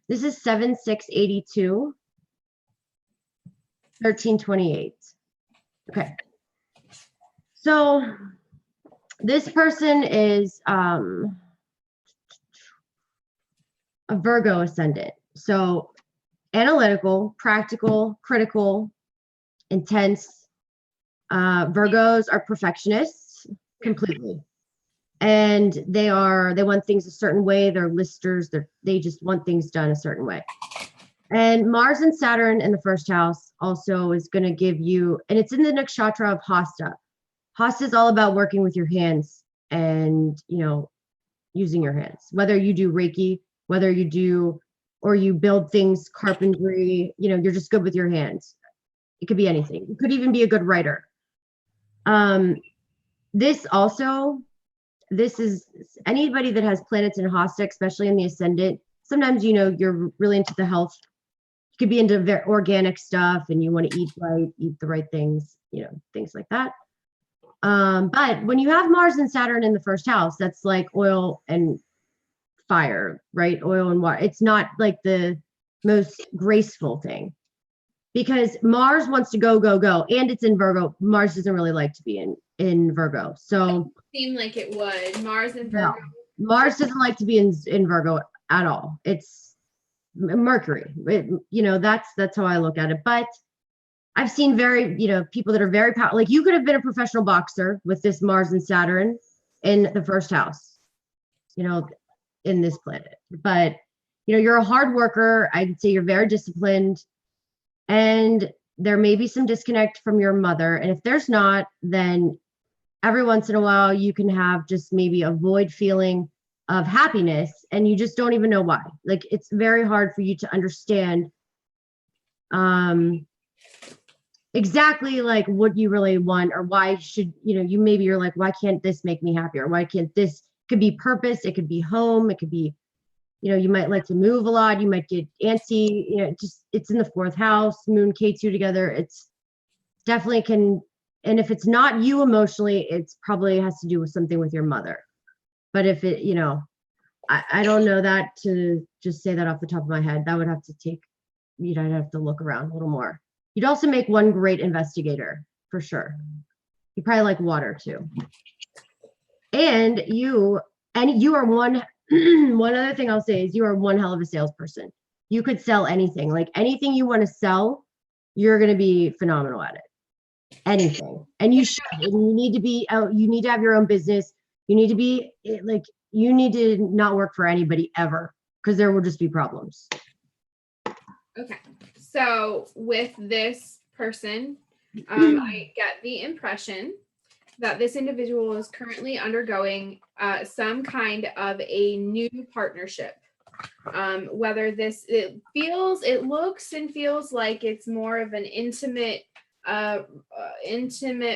This is 7682 1328. Okay. So this person is a Virgo ascendant. So analytical, practical, critical, intense. Virgos are perfectionists completely. And they want things a certain way. They're listers. They just want things done a certain way. And Mars and Saturn in the first house also is going to give you, and it's in the nakshatra of Hasta. Hasta is all about working with your hands and, you know, using your hands, whether you do Reiki, whether you do, or you build things, carpentry, you know, you're just good with your hands. It could be anything. You could even be a good writer. This is anybody that has planets in Hasta, especially in the ascendant. Sometimes, you know, you're really into the health. You could be into very organic stuff and you want to eat right, eat the right things, you know, things like that. But when you have Mars and Saturn in the first house, that's like oil and fire, right? Oil and water. It's not like the most graceful thing, because Mars wants to go, go, go. And it's in Virgo. Mars doesn't really like to be in Virgo. So it seemed like it would. Mars and no, Virgo. Mars doesn't like to be in Virgo at all. It's Mercury. You know, that's how I look at it. But I've seen people that are very powerful. Like, you could have been a professional boxer with this Mars and Saturn in the first house, you know, in this planet. But, you know, you're a hard worker. I'd say you're very disciplined, and there may be some disconnect from your mother. And if there's not, then every once in a while you can have just maybe a void feeling of happiness, and you just don't even know why. Like, it's very hard for you to understand exactly like what you really want, or why should, you know, you're like, why can't this make me happier? Why can't this? Could be purpose, it could be home, it could be, you know, you might like to move a lot, you might get antsy, you know, just, it's in the fourth house, Moon, K2 together. It's definitely can, and if it's not you emotionally, it's probably has to do with something with your mother. But if it, you know, I don't know that to just say that off the top of my head. That would have to take, you'd have to look around a little more. You'd also make one great investigator, for sure. You probably like water too. And you are one other thing I'll say is you are one hell of a salesperson. You could sell anything. Like, anything you want to sell, you're going to be phenomenal at it. Anything. And you should. And you need to be out. You need to have your own business. You need to be like, you need to not work for anybody ever, because there will just be problems. Okay. So with this person, I get the impression that this individual is currently undergoing some kind of a new partnership. Whether it looks and feels like it's more of an intimate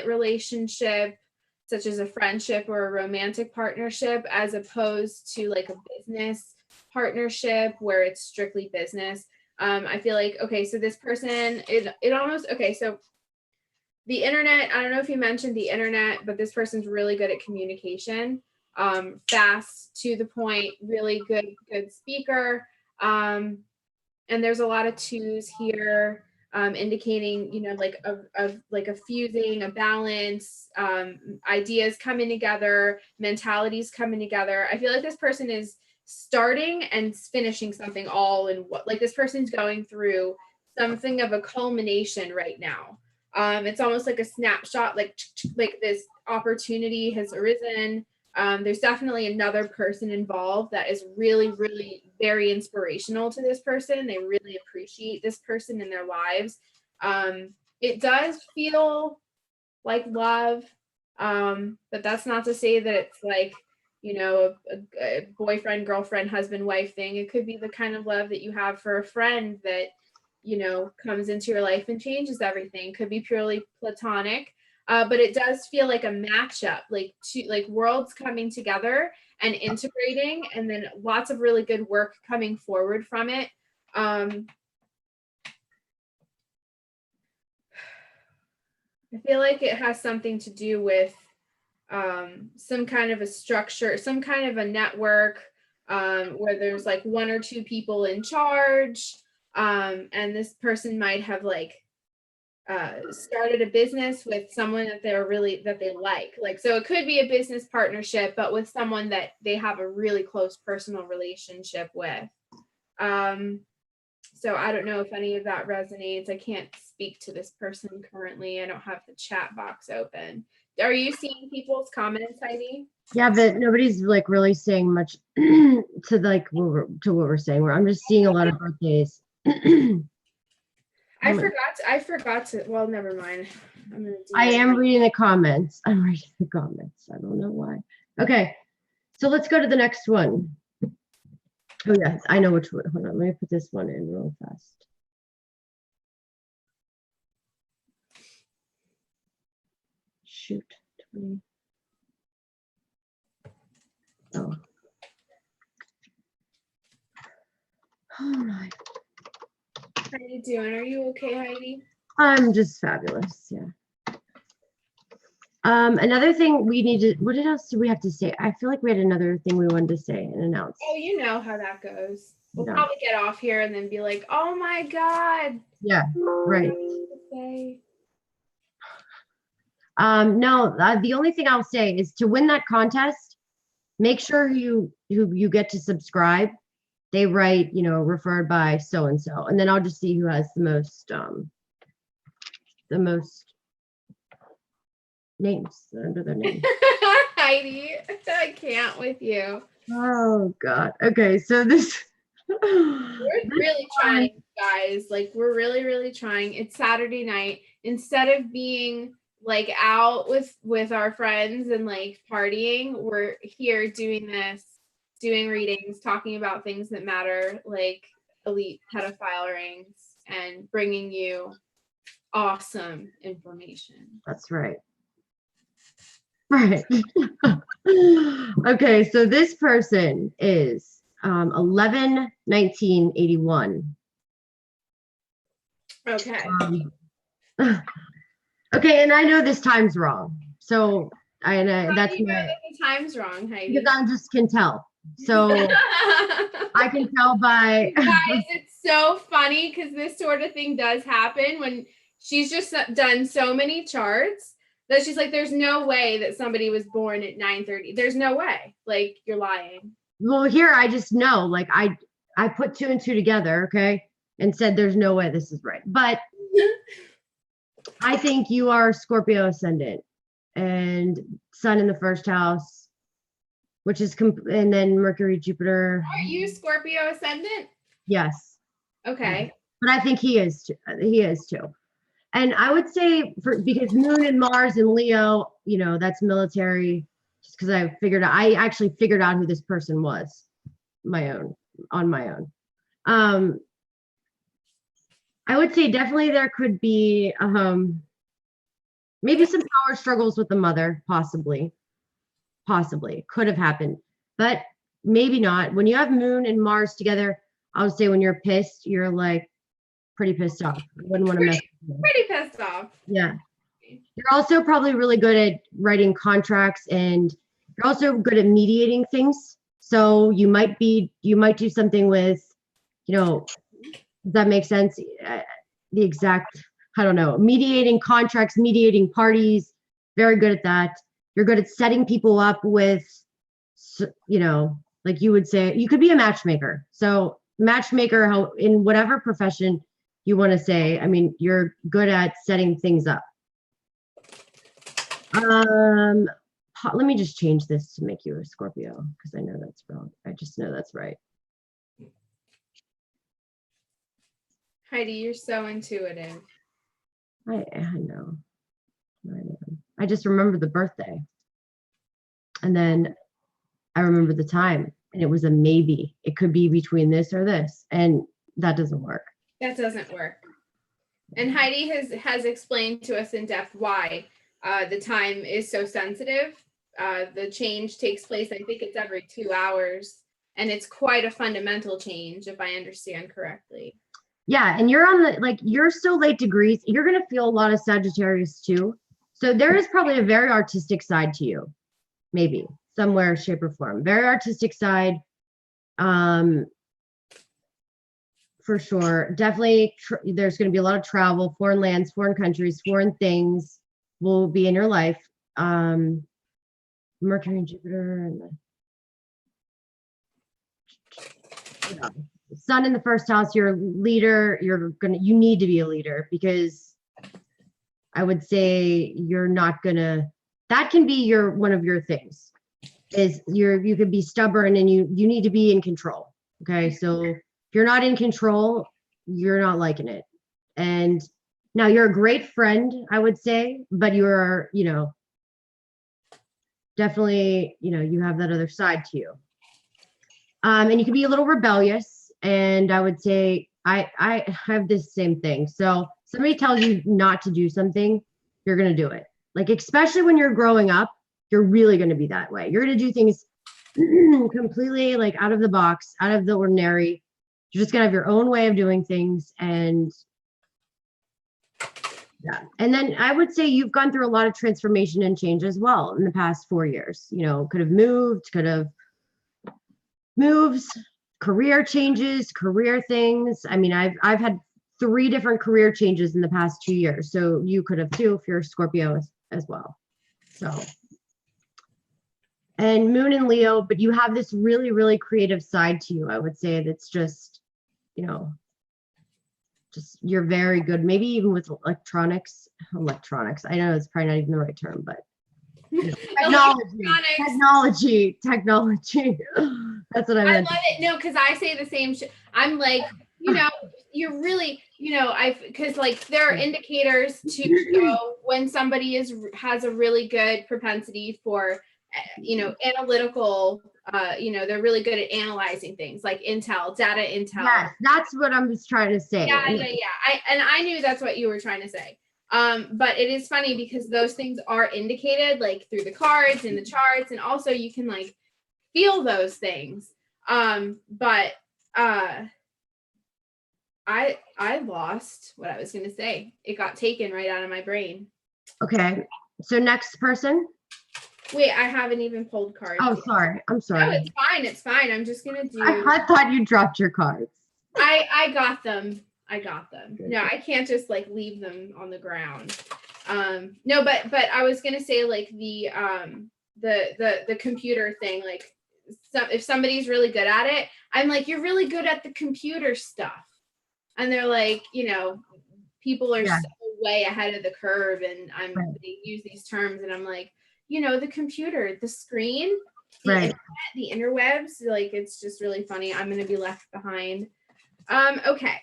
relationship, such as a friendship or a romantic partnership, as opposed to like a business partnership where it's strictly business. I feel like, okay, so this person, it almost, okay, so the internet, I don't know if you mentioned the internet, but this person's really good at communication, fast, to the point, really good speaker. And there's a lot of twos here, indicating, you know, like a fusing, a balance, ideas coming together, mentalities coming together. I feel like this person is starting and finishing something all in what, like, this person's going through something of a culmination right now. It's almost like a snapshot, like this opportunity has arisen. There's definitely another person involved that is really, really very inspirational to this person. They really appreciate this person in their lives. It does feel like love, but that's not to say that it's like, you know, a boyfriend, girlfriend, husband, wife thing. It could be the kind of love that you have for a friend that, you know, comes into your life and changes everything. Could be purely platonic, but it does feel like a matchup, like two, like worlds coming together and integrating, and then lots of really good work coming forward from it. I feel like it has something to do with some kind of a structure, some kind of a network, where there's like one or two people in charge, and this person might have like started a business with someone that they like, so it could be a business partnership, but with someone that they have a really close personal relationship with. So I don't know if any of that resonates. I can't speak to this person currently. I don't have the chat box open. Are you seeing people's comments, Heidi? Yeah, but nobody's like really saying much to like what we're saying. I'm just seeing a lot of birthdays. I forgot to, well, never mind. I am reading the comments. I'm reading the comments. I don't know why. Okay, so let's go to the next one. Oh yes, I know which one. Hold on, let me put this one in real fast. Shoot. 20. Oh. Oh my. How you doing? Are you okay, Heidi? I'm just fabulous. Yeah. Another thing we need to, what else do we have to say? I feel like we had another thing we wanted to say and announce. Oh, you know how that goes. We'll Yeah. probably get off here and then be like, oh my God. Yeah, right. Okay. No, the only thing I'll say is to win that contest, make sure you get to subscribe. They write, referred by so-and-so, and then I'll just see who has the most names under their name. Heidi, I can't with you. Oh God. Okay, so this. We're really trying, guys. Like, we're really, really trying. It's Saturday night. Instead of being like out with our friends and like partying, we're here doing this, doing readings, talking about things that matter, like elite pedophile rings, and bringing you awesome information. That's right. Right. Okay, so this person is 11/19/81. Okay. Okay, and I know this time's wrong. So How that's do you know my, that the time's wrong, Heidi? because I just can tell. So I can tell by Guys, it's so funny because this sort of thing does happen when she's just done so many charts that she's like, there's no way that somebody was born at 9:30. There's no way. Like, you're lying. well, here I just know, like I put 2 and 2 together, okay, and said there's no way this is right. But I think you are Scorpio ascendant and Sun in the first house, which is and then Mercury, Jupiter. Are you Scorpio ascendant? Yes. Okay. But I think he is too. And I would say because Moon and Mars and Leo, that's military. Just because I actually figured out who this person was, on my own. I would say definitely there could be maybe some power struggles with the mother, possibly could have happened, but maybe not. When you have Moon and Mars together, I would say when you're pissed, you're like pretty pissed off. I wouldn't want to mess with you. Pretty pissed off. Yeah. You're also probably really good at writing contracts, and you're also good at mediating things. So you might do something with, does that make sense? The exact, I don't know, mediating contracts, mediating parties, very good at that. You're good at setting people up with, like you would say, you could be a matchmaker. So matchmaker, in whatever profession you want to say, I mean, you're good at setting things up. Let me just change this to make you a Scorpio, because I know that's wrong. I just know that's right. Heidi, you're so intuitive. I know. I just remember the birthday. And then I remember the time, and it was a maybe. It could be between this or this, and that doesn't work. That doesn't work. And Heidi has explained to us in depth why the time is so sensitive the change takes place, I think it's every 2 hours, and it's quite a fundamental change, if I understand correctly. Yeah, and you're on the, like, you're still late degrees. You're going to feel a lot of Sagittarius too. So there is probably a very artistic side to you, maybe somewhere, shape, or form. Very artistic side, for sure. Definitely, there's going to be a lot of travel, foreign lands, foreign countries, foreign things will be in your life. Mercury and Jupiter and the Sun in the first house. You're a leader. You need to be a leader, because I would say you're not gonna, that can be one of your things, is you could be stubborn and you need to be in control. Okay. So if you're not in control, you're not liking it. And now you're a great friend, I would say, but you're, definitely, you have that other side to you. And you can be a little rebellious. And I would say I have this same thing. So somebody tells you not to do something, you're going to do it. Like, especially when you're growing up, you're really going to be that way. You're going to do things completely like out of the box, out of the ordinary. You're just going to have your own way of doing things. And yeah. And then I would say you've gone through a lot of transformation and change as well in the past 4 years. Could have moves, career changes, career things. I mean, I've had 3 different career changes in the past 2 years. So you could have too, if you're a Scorpio as well. So, and Moon in Leo, but you have this really, really creative side to you. I would say that's just, just you're very good. Maybe even with electronics. I know it's probably not even the right term, but technology. That's what I meant. I love it. No, because I say the same shit. I'm like, you're really, because like there are indicators to show when somebody has a really good propensity for, analytical, they're really good at analyzing things like data intel. Yes, that's what I'm just trying to say. Yeah. I knew that's what you were trying to say. But it is funny because those things are indicated like through the cards and the charts, and also you can like feel those things. But I lost what I was going to say. It got taken right out of my brain. Okay. So next person. Wait, I haven't even pulled cards. Oh, sorry. I'm sorry. No, it's fine. It's fine. I'm just going to do. I thought you dropped your cards. I got them. No, I can't just like leave them on the ground. No, but I was going to say like the computer thing, like if somebody's really good at it, I'm like, you're really good at the computer stuff. And they're like, people are so way ahead of the curve, and they use these terms, and I'm like, the computer, the screen, the internet, the interwebs, like, it's just really funny. I'm going to be left behind. Okay.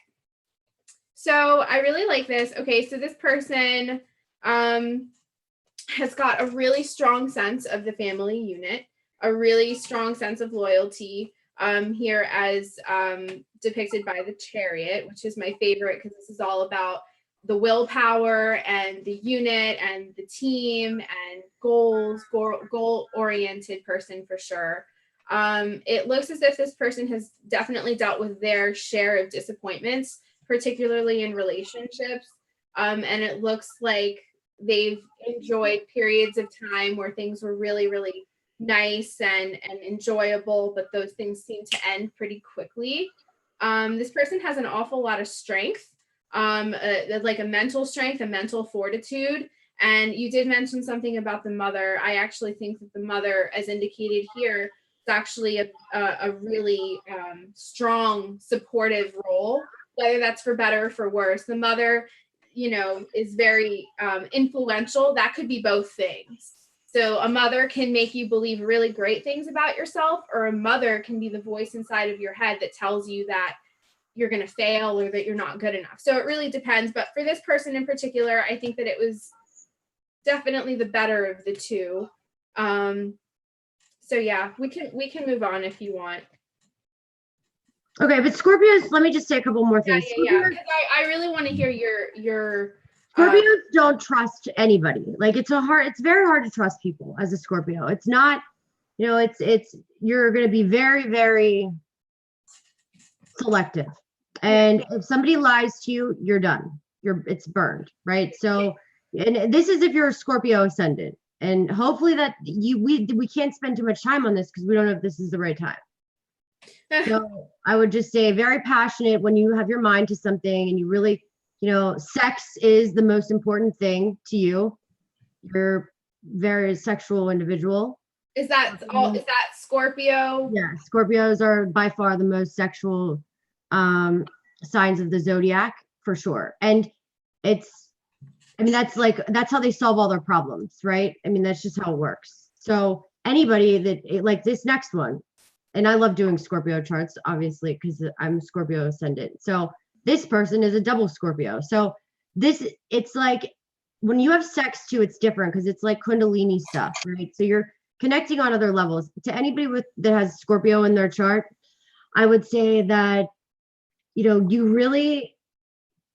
So I really like this. Okay. So this person, has got a really strong sense of the family unit, a really strong sense of loyalty, here as, depicted by the Chariot, which is my favorite because this is all about the willpower and the unit and the team and goal-oriented person for sure. It looks as if this person has definitely dealt with their share of disappointments, particularly in relationships. And it looks like they've enjoyed periods of time where things were really, really nice and enjoyable, but those things seem to end pretty quickly. This person has an awful lot of strength. Like a mental strength, a mental fortitude. And you did mention something about the mother. I actually think that the mother, as indicated here, is actually a really strong, supportive role, whether that's for better or for worse. The mother, is very influential. That could be both things. So a mother can make you believe really great things about yourself, or a mother can be the voice inside of your head that tells you that you're going to fail or that you're not good enough. So it really depends. But for this person in particular, I think that it was definitely the better of the two. So yeah, we can move on if you want. Okay, but Scorpios, let me just say a couple more things. Yeah. Because I really want to hear your Scorpios don't trust anybody. Like it's very hard to trust people as a Scorpio. It's not, you're going to be very, very selective. And if somebody lies to you, you're done. It's burned, right? So, and this is if you're a Scorpio ascendant. And hopefully that we can't spend too much time on this because we don't know if this is the right time. So I would just say very passionate when you have your mind to something and you really, sex is the most important thing to you. You're very sexual individual. Is that Scorpio? Yeah, Scorpios are by far the most sexual signs of the zodiac for sure. And that's how they solve all their problems, right? I mean, that's just how it works. So anybody that like this next one, and I love doing Scorpio charts, obviously, because I'm Scorpio ascendant. So this person is a double Scorpio. So it's like when you have sex too, it's different because it's like Kundalini stuff, right? So you're connecting on other levels. To anybody that has Scorpio in their chart, I would say that,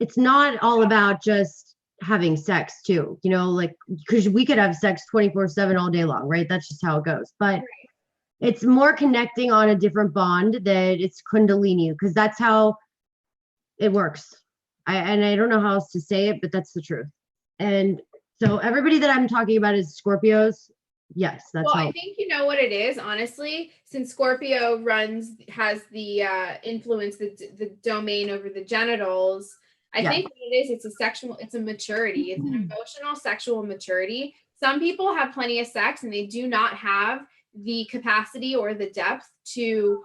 it's not all about just having sex too, like, because we could have sex 24/7 all day long, right? That's just how it goes. But it's more connecting on a different bond that it's Kundalini, because that's how it works. I don't know how else to say it, but that's the truth. And so everybody that I'm talking about is Scorpios. Yes, that's how. I think you know what it is, honestly, since Scorpio has the influence, the domain over the genitals. I think what it is, it's a maturity. It's an emotional, sexual maturity. Some people have plenty of sex and they do not have the capacity or the depth to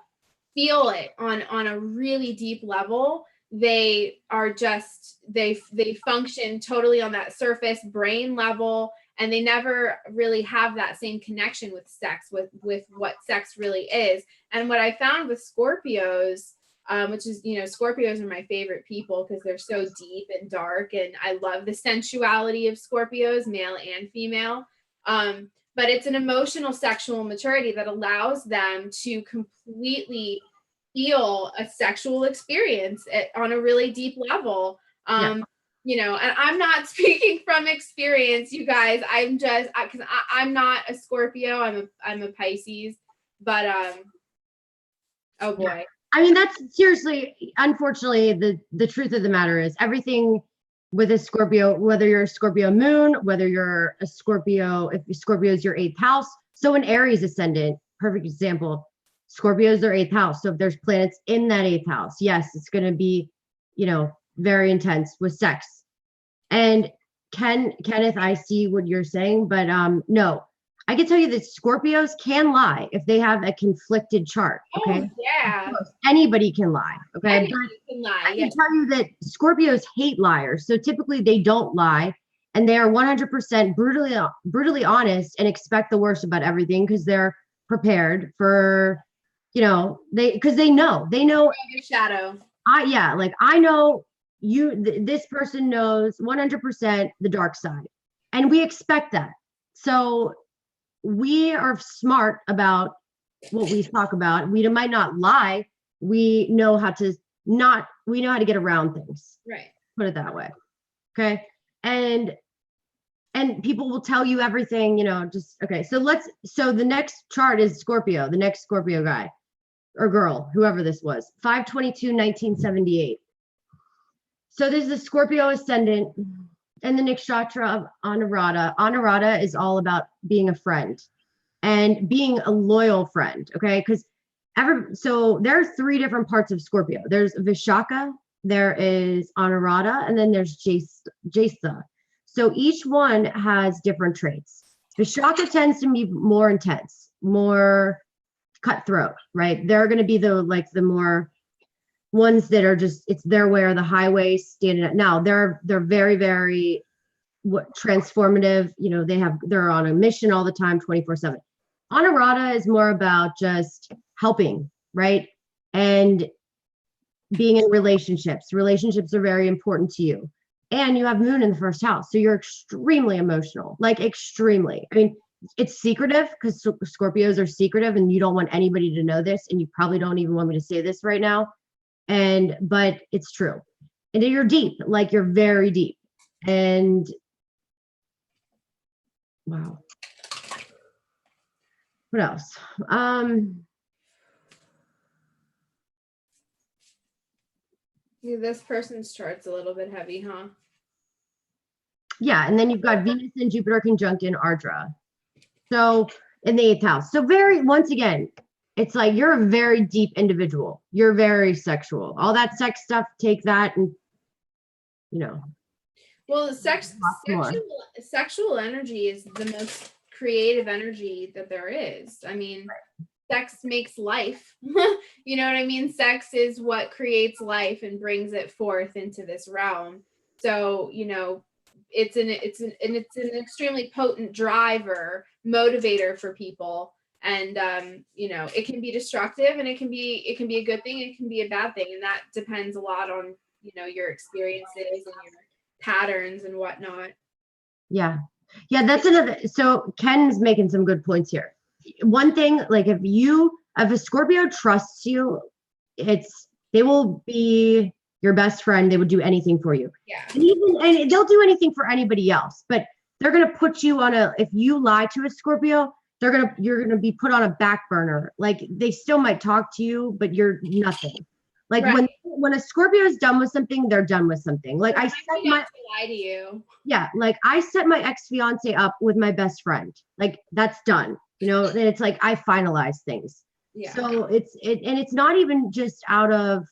feel it on a really deep level. They are just, they function totally on that surface brain level, and they never really have that same connection with sex, with what sex really is. And what I found with Scorpios, which is, Scorpios are my favorite people because they're so deep and dark, and I love the sensuality of Scorpios, male and female. But it's an emotional sexual maturity that allows them to completely feel a sexual experience on a really deep level. And I'm not speaking from experience, you guys. I'm just, because I'm not a Scorpio, I'm a Pisces, but oh boy. Yeah. I mean, that's seriously, unfortunately, the truth of the matter is everything with a Scorpio, whether you're a Scorpio moon, whether you're a Scorpio, if Scorpio is your 8th house. So an Aries ascendant, perfect example, Scorpio is their 8th house. So if there's planets in that 8th house, yes, it's going to be, very intense with sex. And Kenneth, I see what you're saying, but no, I can tell you that Scorpios can lie if they have a conflicted chart. Okay. Oh, yeah. Anybody can lie. Okay. Anybody can lie. I can tell you that Scorpios hate liars. So typically they don't lie, and they are 100% brutally honest and expect the worst about everything because they're prepared for, because they know your shadow. I know this person knows 100% the dark side, and we expect that. So we are smart about what we talk about. We might not lie. We know how to get around things. Right. Put it that way. Okay. And people will tell you everything, okay. So the next chart is Scorpio, the next Scorpio guy or girl, whoever this was, 5/22/1978. So there's the Scorpio ascendant and the nakshatra of Anurata. Anurata is all about being a friend and being a loyal friend. Okay. So there are 3 different parts of Scorpio. There's Vishaka, there is Anurata, and then there's Jesa. So each one has different traits. Vishaka tends to be more intense, more cutthroat, right? They're going to be the more ones that are just, it's their way or the highway, standing up. Now they're very, very transformative. They're on a mission all the time, 24/7. Anurata is more about just helping, right? And being in relationships. Relationships are very important to you. And you have Moon in the 1st house. So you're extremely emotional, like extremely. I mean, it's secretive because Scorpios are secretive and you don't want anybody to know this. And you probably don't even want me to say this right now. But it's true. And you're deep, like you're very deep. And wow. What else? Yeah, this person's chart's a little bit heavy, huh? Yeah, and then you've got Venus and Jupiter conjunct in Ardra. So in the 8th house. So once again, it's like you're a very deep individual. You're very sexual. All that sex stuff, take that and, you know. Well, More. sexual energy is the most creative energy that there is. I mean, sex makes life. You know what I mean? Sex is what creates life and brings it forth into this realm. So, you know, it's an extremely potent driver, motivator for people. And you know, it can be destructive and it can be a good thing, it can be a bad thing. And that depends a lot on, you know, your experiences and your patterns and whatnot. Yeah. Yeah, that's another. So Ken's making some good points here. One thing, like if a Scorpio trusts you, they will be your best friend. They would do anything for you. Yeah. And they'll do anything for anybody else, but they're going to put you on if you lie to a Scorpio, you're going to be put on a back burner. Like they still might talk to you, but you're nothing. Like right. when a Scorpio is done with something, they're done with something. Like I set lie to you. Yeah, like I set my ex-fiance up with my best friend. Like that's done. You know, and it's like I finalize things. Yeah. So it's not even just out of,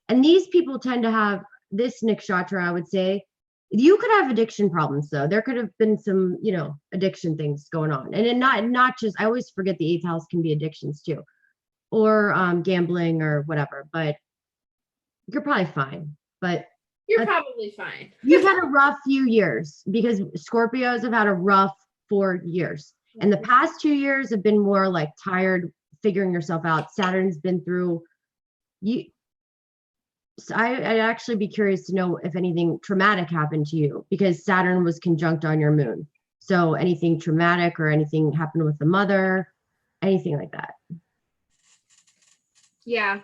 and these people tend to have this Nikshatra, I would say. You could have addiction problems though. There could have been some, you know, addiction things going on. And then not just, I always forget the 8th house can be addictions too. Or gambling or whatever, but you're probably fine. But you're probably fine. You've had a rough few years because Scorpios have had a rough 4 years. And the past 2 years have been more like tired, figuring yourself out. Saturn's been through you. So I'd actually be curious to know if anything traumatic happened to you because Saturn was conjunct on your moon. So anything traumatic or anything happened with the mother, anything like that. Yeah,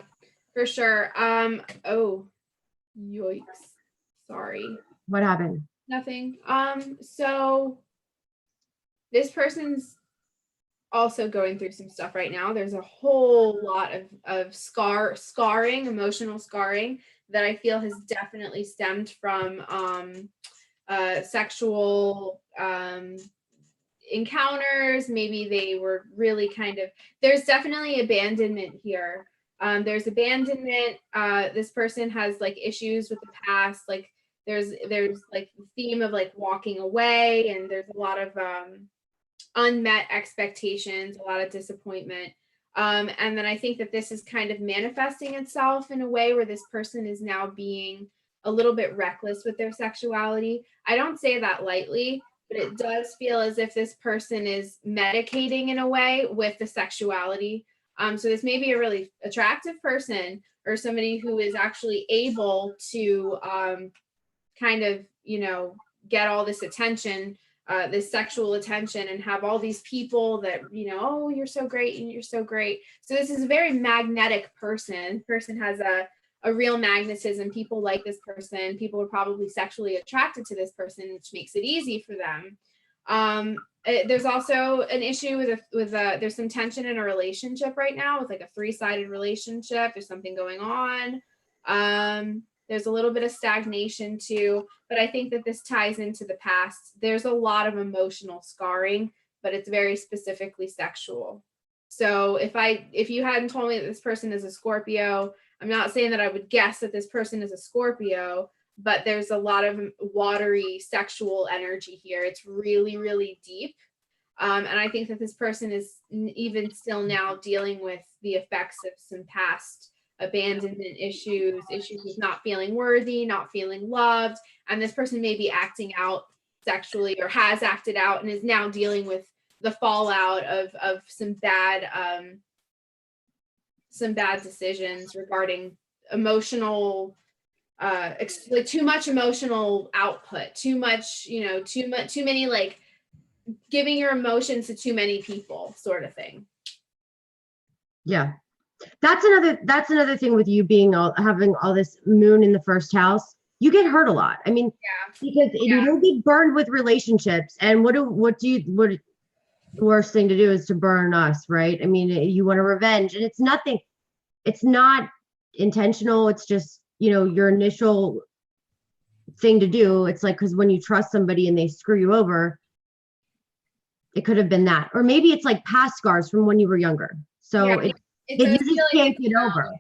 for sure. Oh, yikes. Sorry. What happened? Nothing. So this person's also going through some stuff right now. There's a whole lot of scarring, emotional scarring that I feel has definitely stemmed from sexual encounters. Maybe they were really there's definitely abandonment here. There's abandonment. This person has like issues with the past. Like there's like the theme of like walking away, and there's a lot of unmet expectations, a lot of disappointment. And then I think that this is kind of manifesting itself in a way where this person is now being a little bit reckless with their sexuality. I don't say that lightly, but it does feel as if this person is medicating in a way with the sexuality. So this may be a really attractive person or somebody who is actually able to kind of, you know, get all this attention, this sexual attention, and have all these people that, you know, oh, you're so great and you're so great. So this is a very magnetic person. Person has a real magnetism. People like this person. People are probably sexually attracted to this person, which makes it easy for them. There's also an issue with there's some tension in a relationship right now with like a 3-sided relationship. There's something going on. There's a little bit of stagnation too, but I think that this ties into the past. There's a lot of emotional scarring, but it's very specifically sexual. So if you hadn't told me that this person is a Scorpio, I'm not saying that I would guess that this person is a Scorpio, but there's a lot of watery sexual energy here. It's really, really deep. And I think that this person is even still now dealing with the effects of some past abandonment issues with not feeling worthy, not feeling loved. And this person may be acting out sexually or has acted out and is now dealing with the fallout of some bad decisions regarding emotional, like too much emotional output, too many, like giving your emotions to too many people sort of thing. Yeah. That's another thing with you having all this moon in the 1st house. you get hurt a lot. I mean, Yeah. because you'll be burned with relationships. And what the worst thing to do is to burn us, right? I mean, you want a revenge, and it's not intentional. It's just, your initial thing to do. It's like, because when you trust somebody and they screw you over, it could have been that. Or maybe it's like past scars from when you were younger. So it you does just feel like can't get over.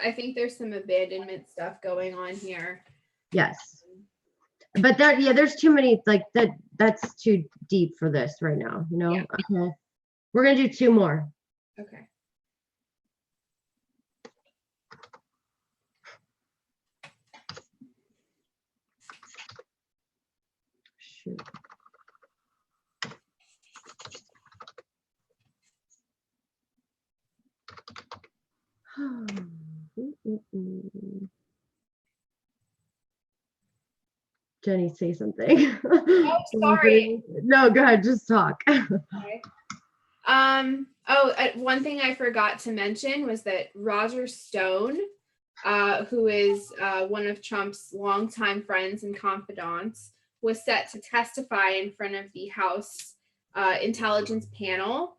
I think there's some abandonment stuff going on here. Yes. But there's too many, like that's too deep for this right now, Yeah. Okay. We're gonna do 2 more. Okay. Shoot. Jenny, say something. Oh, sorry. No, go ahead, just talk. Okay. One thing I forgot to mention was that Roger Stone, who is one of Trump's longtime friends and confidants, was set to testify in front of the House Intelligence Panel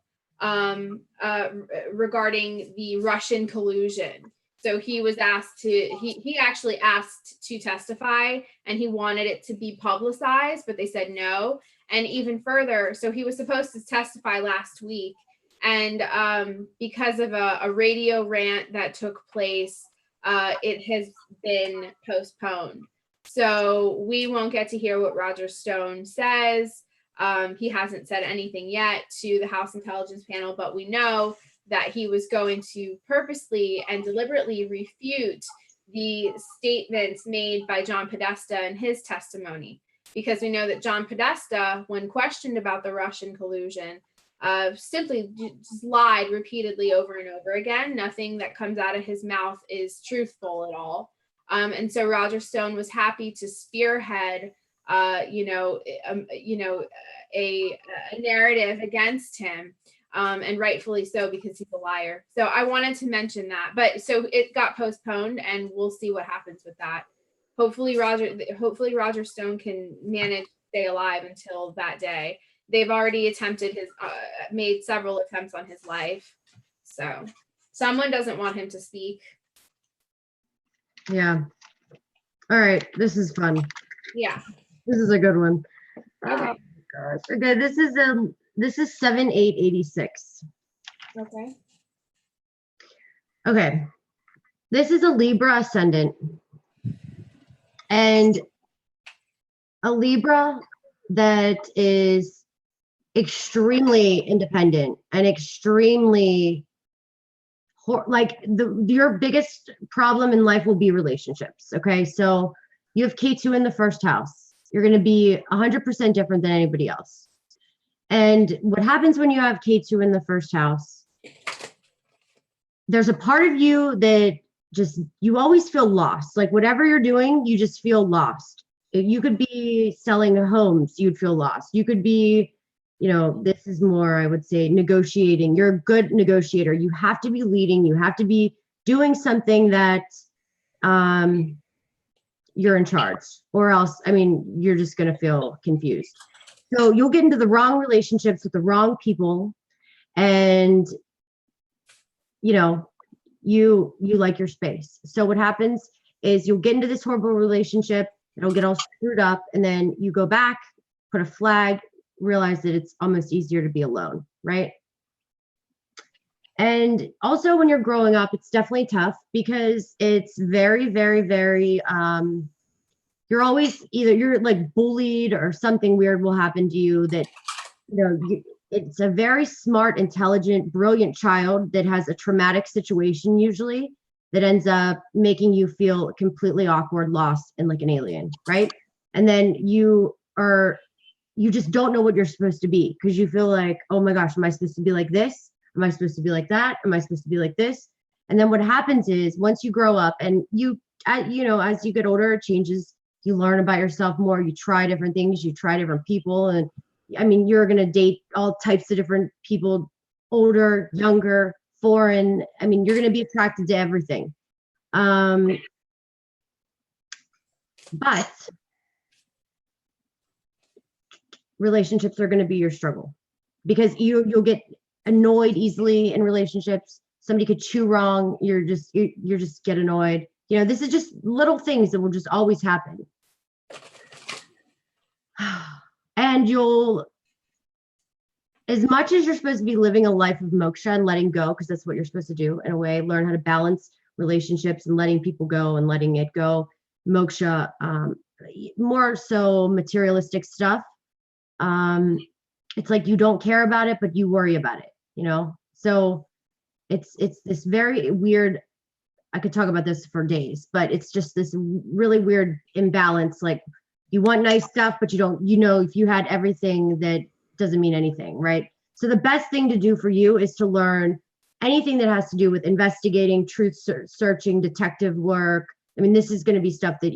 regarding the Russian collusion. So he was asked he actually asked to testify, and he wanted it to be publicized, but they said no. And even further, so he was supposed to testify last week, and because of a radio rant that took place, it has been postponed. So we won't get to hear what Roger Stone says. He hasn't said anything yet to the House Intelligence Panel, but we know that he was going to purposely and deliberately refute the statements made by John Podesta in his testimony, because we know that John Podesta, when questioned about the Russian collusion, simply just lied repeatedly over and over again. Nothing that comes out of his mouth is truthful at all. And so Roger Stone was happy to spearhead, a narrative against him, and rightfully so, because he's a liar. So I wanted to mention that. But so it got postponed, and we'll see what happens with that. Hopefully Roger Stone can manage to stay alive until that day. They've already made several attempts on his life. So someone doesn't want him to speak. Yeah. All right. This is fun. Yeah. This is a good one. Okay. Oh, gosh. Okay. This is 7/8/86. Okay. Okay. This is a Libra ascendant. And a Libra that is extremely independent and extremely your biggest problem in life will be relationships. Okay. So you have K2 in the first house. You're going to be 100% different than anybody else. And what happens when you have K2 in the first house, there's a part of you that you always feel lost. Like whatever you're doing, you just feel lost. You could be selling homes, you'd feel lost. You could be, this is more, I would say, negotiating. You're a good negotiator. You have to be leading. You have to be doing something that you're in charge, or else, you're just going to feel confused. So you'll get into the wrong relationships with the wrong people, and you like your space. So what happens is you'll get into this horrible relationship, it'll get all screwed up, and then you go back, put a flag, realize that it's almost easier to be alone, right? And also when you're growing up, it's definitely tough, because it's very, very, very, you're always you're like bullied, or something weird will happen to you that, it's a very smart, intelligent, brilliant child that has a traumatic situation usually that ends up making you feel completely awkward, lost, and like an alien, right? And then you just don't know what you're supposed to be, because you feel like, oh my gosh, am I supposed to be like this? Am I supposed to be like that? Am I supposed to be like this? And then what happens is, once you grow up and as you get older, it changes. You learn about yourself more. You try different things. You try different people. And you're going to date all types of different people, older, younger, foreign. You're going to be attracted to everything. But relationships are going to be your struggle because you'll get annoyed easily in relationships. Somebody could chew wrong. You're just get annoyed. This is just little things that will just always happen. And as much as you're supposed to be living a life of moksha and letting go, because that's what you're supposed to do in a way, learn how to balance relationships and letting people go and letting it go. Moksha, more so materialistic stuff. It's like you don't care about it, but you worry about it, So it's this very weird, I could talk about this for days, but it's just this really weird imbalance. Like you want nice stuff, but you don't, if you had everything, that doesn't mean anything, right? So the best thing to do for you is to learn anything that has to do with investigating, truth searching, detective work. I mean, this is going to be stuff that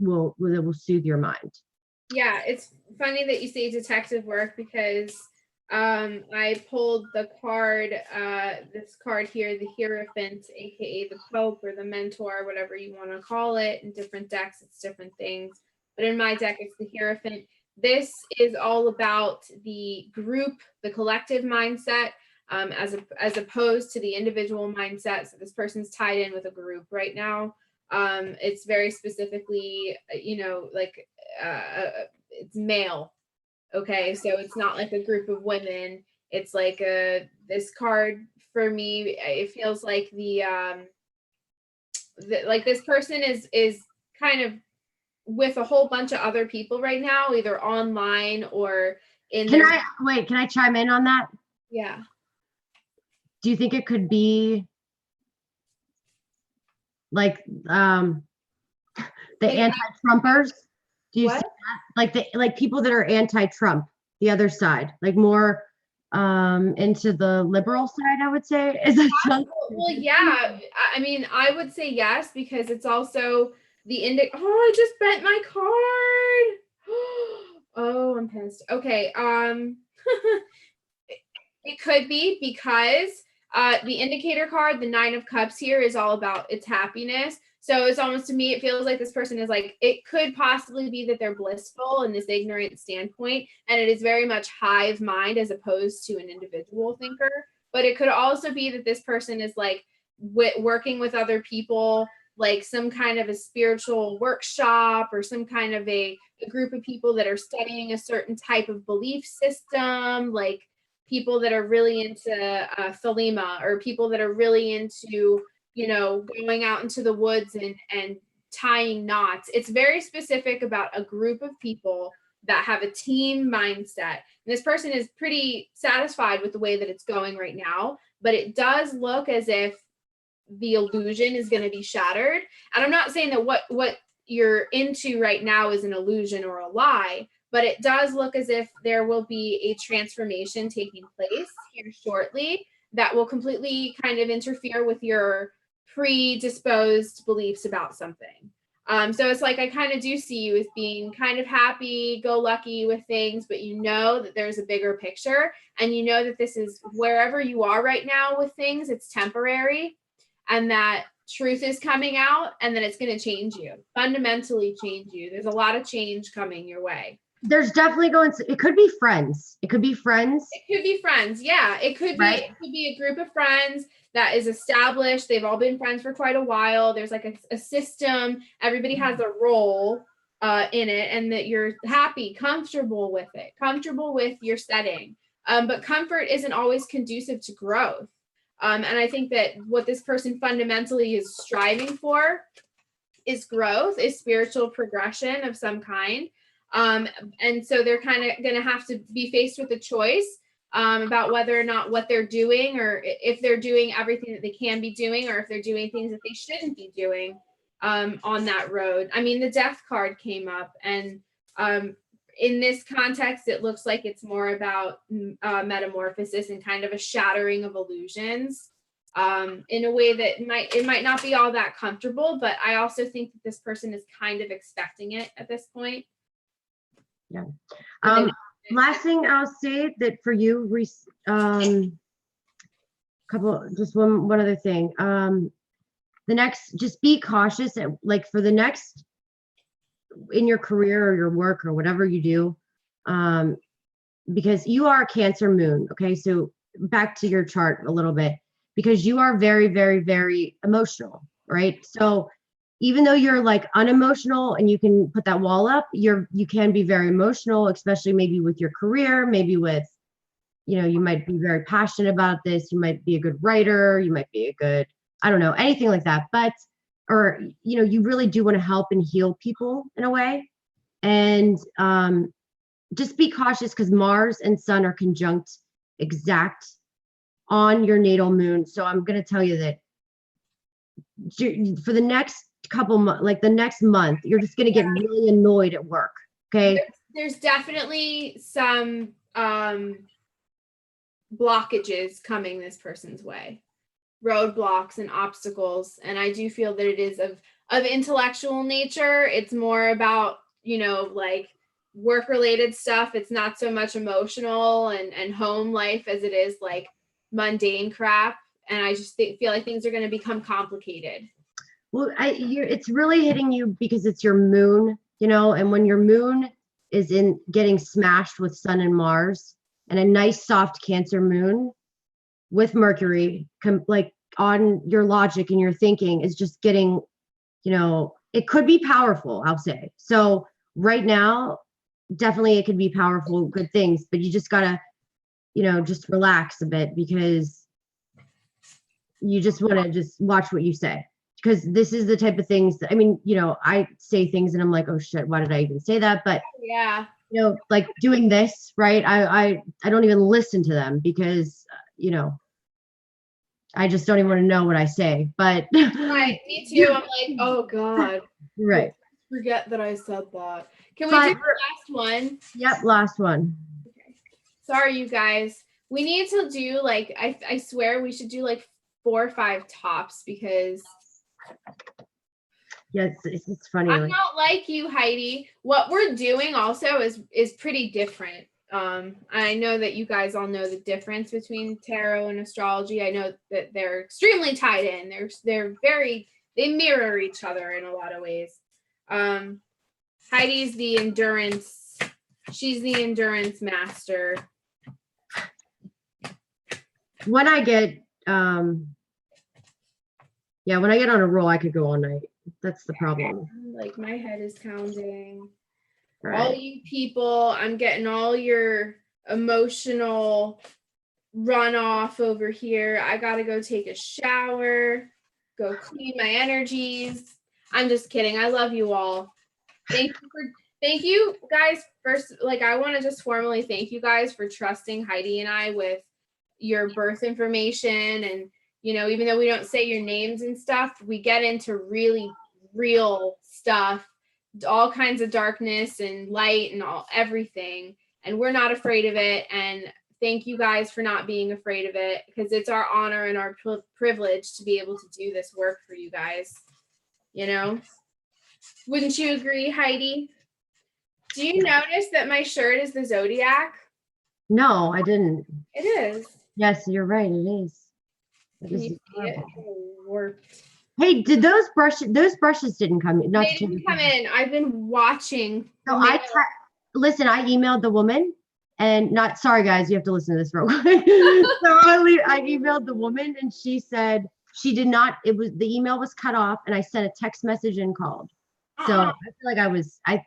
will soothe your mind. Yeah, it's funny that you say detective work because I pulled the card, this card here, the Hierophant, aka the Pope or the Mentor, whatever you want to call it. In different decks, it's different things. But in my deck, it's the Hierophant. This is all about the group, the collective mindset, as opposed to the individual mindset. So this person's tied in with a group right now. It's very specifically, it's male. Okay, so it's not like a group of women. It's like this card for me. It feels like like this person is kind of with a whole bunch of other people right now, either online or in. Can I chime in on that? Yeah. Do you think it could be like the anti-Trumpers? Do you see that? Like people that are anti-Trump, the other side, like more into the liberal side, I would say. Is that something? Well, yeah. I mean, I would say yes, because it's also the I just bent my card. Oh, I'm pissed. Okay. It could be because the indicator card, the 9 of Cups here, is all about its happiness. So it's almost, to me, it feels like this person is like, it could possibly be that they're blissful in this ignorant standpoint, and it is very much hive mind as opposed to an individual thinker. But it could also be that this person is like working with other people, like some kind of a spiritual workshop or some kind of a group of people that are studying a certain type of belief system, like people that are really into Thelema, or people that are really into, going out into the woods and tying knots. It's very specific about a group of people that have a team mindset. And this person is pretty satisfied with the way that it's going right now, but it does look as if the illusion is going to be shattered. And I'm not saying that what you're into right now is an illusion or a lie, but it does look as if there will be a transformation taking place here shortly that will completely kind of interfere with your predisposed beliefs about something. So it's like, I kind of do see you as being kind of happy, go lucky with things, but you know that there's a bigger picture, and you know that this is wherever you are right now with things, it's temporary, and that truth is coming out, and then it's going to change you, fundamentally change you. There's a lot of change coming your way. There's definitely it could be friends. It could be friends. It could be friends. Yeah. It could be, It could be a group of friends that is established. They've all been friends for quite a while. There's like a system. Everybody has a role in it, and that you're happy, comfortable with it, comfortable with your setting. But comfort isn't always conducive to growth. And I think that what this person fundamentally is striving for is growth, is spiritual progression of some kind. And so they're kind of going to have to be faced with a choice about whether or not what they're doing, or if they're doing everything that they can be doing, or if they're doing things that they shouldn't be doing on that road. I mean, the Death card came up, and in this context, it looks like it's more about metamorphosis and kind of a shattering of illusions in a way that it might not be all that comfortable, but I also think that this person is kind of expecting it at this point. Yeah. Last thing I'll say that for you, just one other thing. Just be cautious. Like for the next in your career or your work or whatever you do, because you are a Cancer moon. Okay. So back to your chart a little bit, because you are very, very, very emotional, right? So even though you're like unemotional and you can put that wall up, you can be very emotional, especially maybe with your career, maybe with, you might be very passionate about this. You might be a good writer. You might be a good, I don't know, anything like that. But, or, you really do want to help and heal people in a way. And just be cautious because Mars and Sun are conjunct exact on your natal moon. So I'm going to tell you that for the next couple months, like the next month, you're just going to get really annoyed at work. Okay. There's definitely some blockages coming this person's way, roadblocks and obstacles. And I do feel that it is of intellectual nature. It's more about, like work related stuff. It's not so much emotional and home life as it is like mundane crap. And I just feel like things are going to become complicated. Well, it's really hitting you because it's your moon, and when your moon is in getting smashed with Sun and Mars and a nice soft Cancer moon with Mercury, like on your logic and your thinking is just getting, it could be powerful, I'll say. So right now, definitely it could be powerful, good things, but you just gotta, just relax a bit because you just want to just watch what you say. Because this is the type of things that, I say things and I'm like, oh shit, why did I even say that? But yeah, like doing this, right? I don't even listen to them because, I just don't even want to know what I say. But right, me too. I'm like, oh God. Right. Forget that I said that. Can we do the last one? Yep, last one. Okay. Sorry, you guys. We need to do like, I swear we should do like 4 or 5 tops because yes, it's funny. I'm not like you, Heidi. What we're doing also is pretty different. I know that you guys all know the difference between tarot and astrology. I know that they're extremely tied in. They mirror each other in a lot of ways. Heidi's the endurance. She's the endurance master. When I get when I get on a roll, I could go all night. That's the problem. Like my head is pounding. Right. All you people, I'm getting all your emotional runoff over here. I gotta go take a shower, go clean my energies. I'm just kidding. I love you all. Thank you guys. First, like I want to just formally thank you guys for trusting Heidi and I with your birth information. And, even though we don't say your names and stuff, we get into really real stuff, all kinds of darkness and light and everything. And we're not afraid of it. And thank you guys for not being afraid of it, because it's our honor and our privilege to be able to do this work for you guys. Wouldn't you agree, Heidi? Do you notice that my shirt is the zodiac? No, I didn't. It is. Yes, you're right. It is. Can you see it? Warped. Hey, did those brushes didn't come in? They didn't come in. I've been watching. So listen, I emailed the woman and sorry guys, you have to listen to this real quick. So I emailed the woman and she said she did not, the email was cut off and I sent a text message and called. So I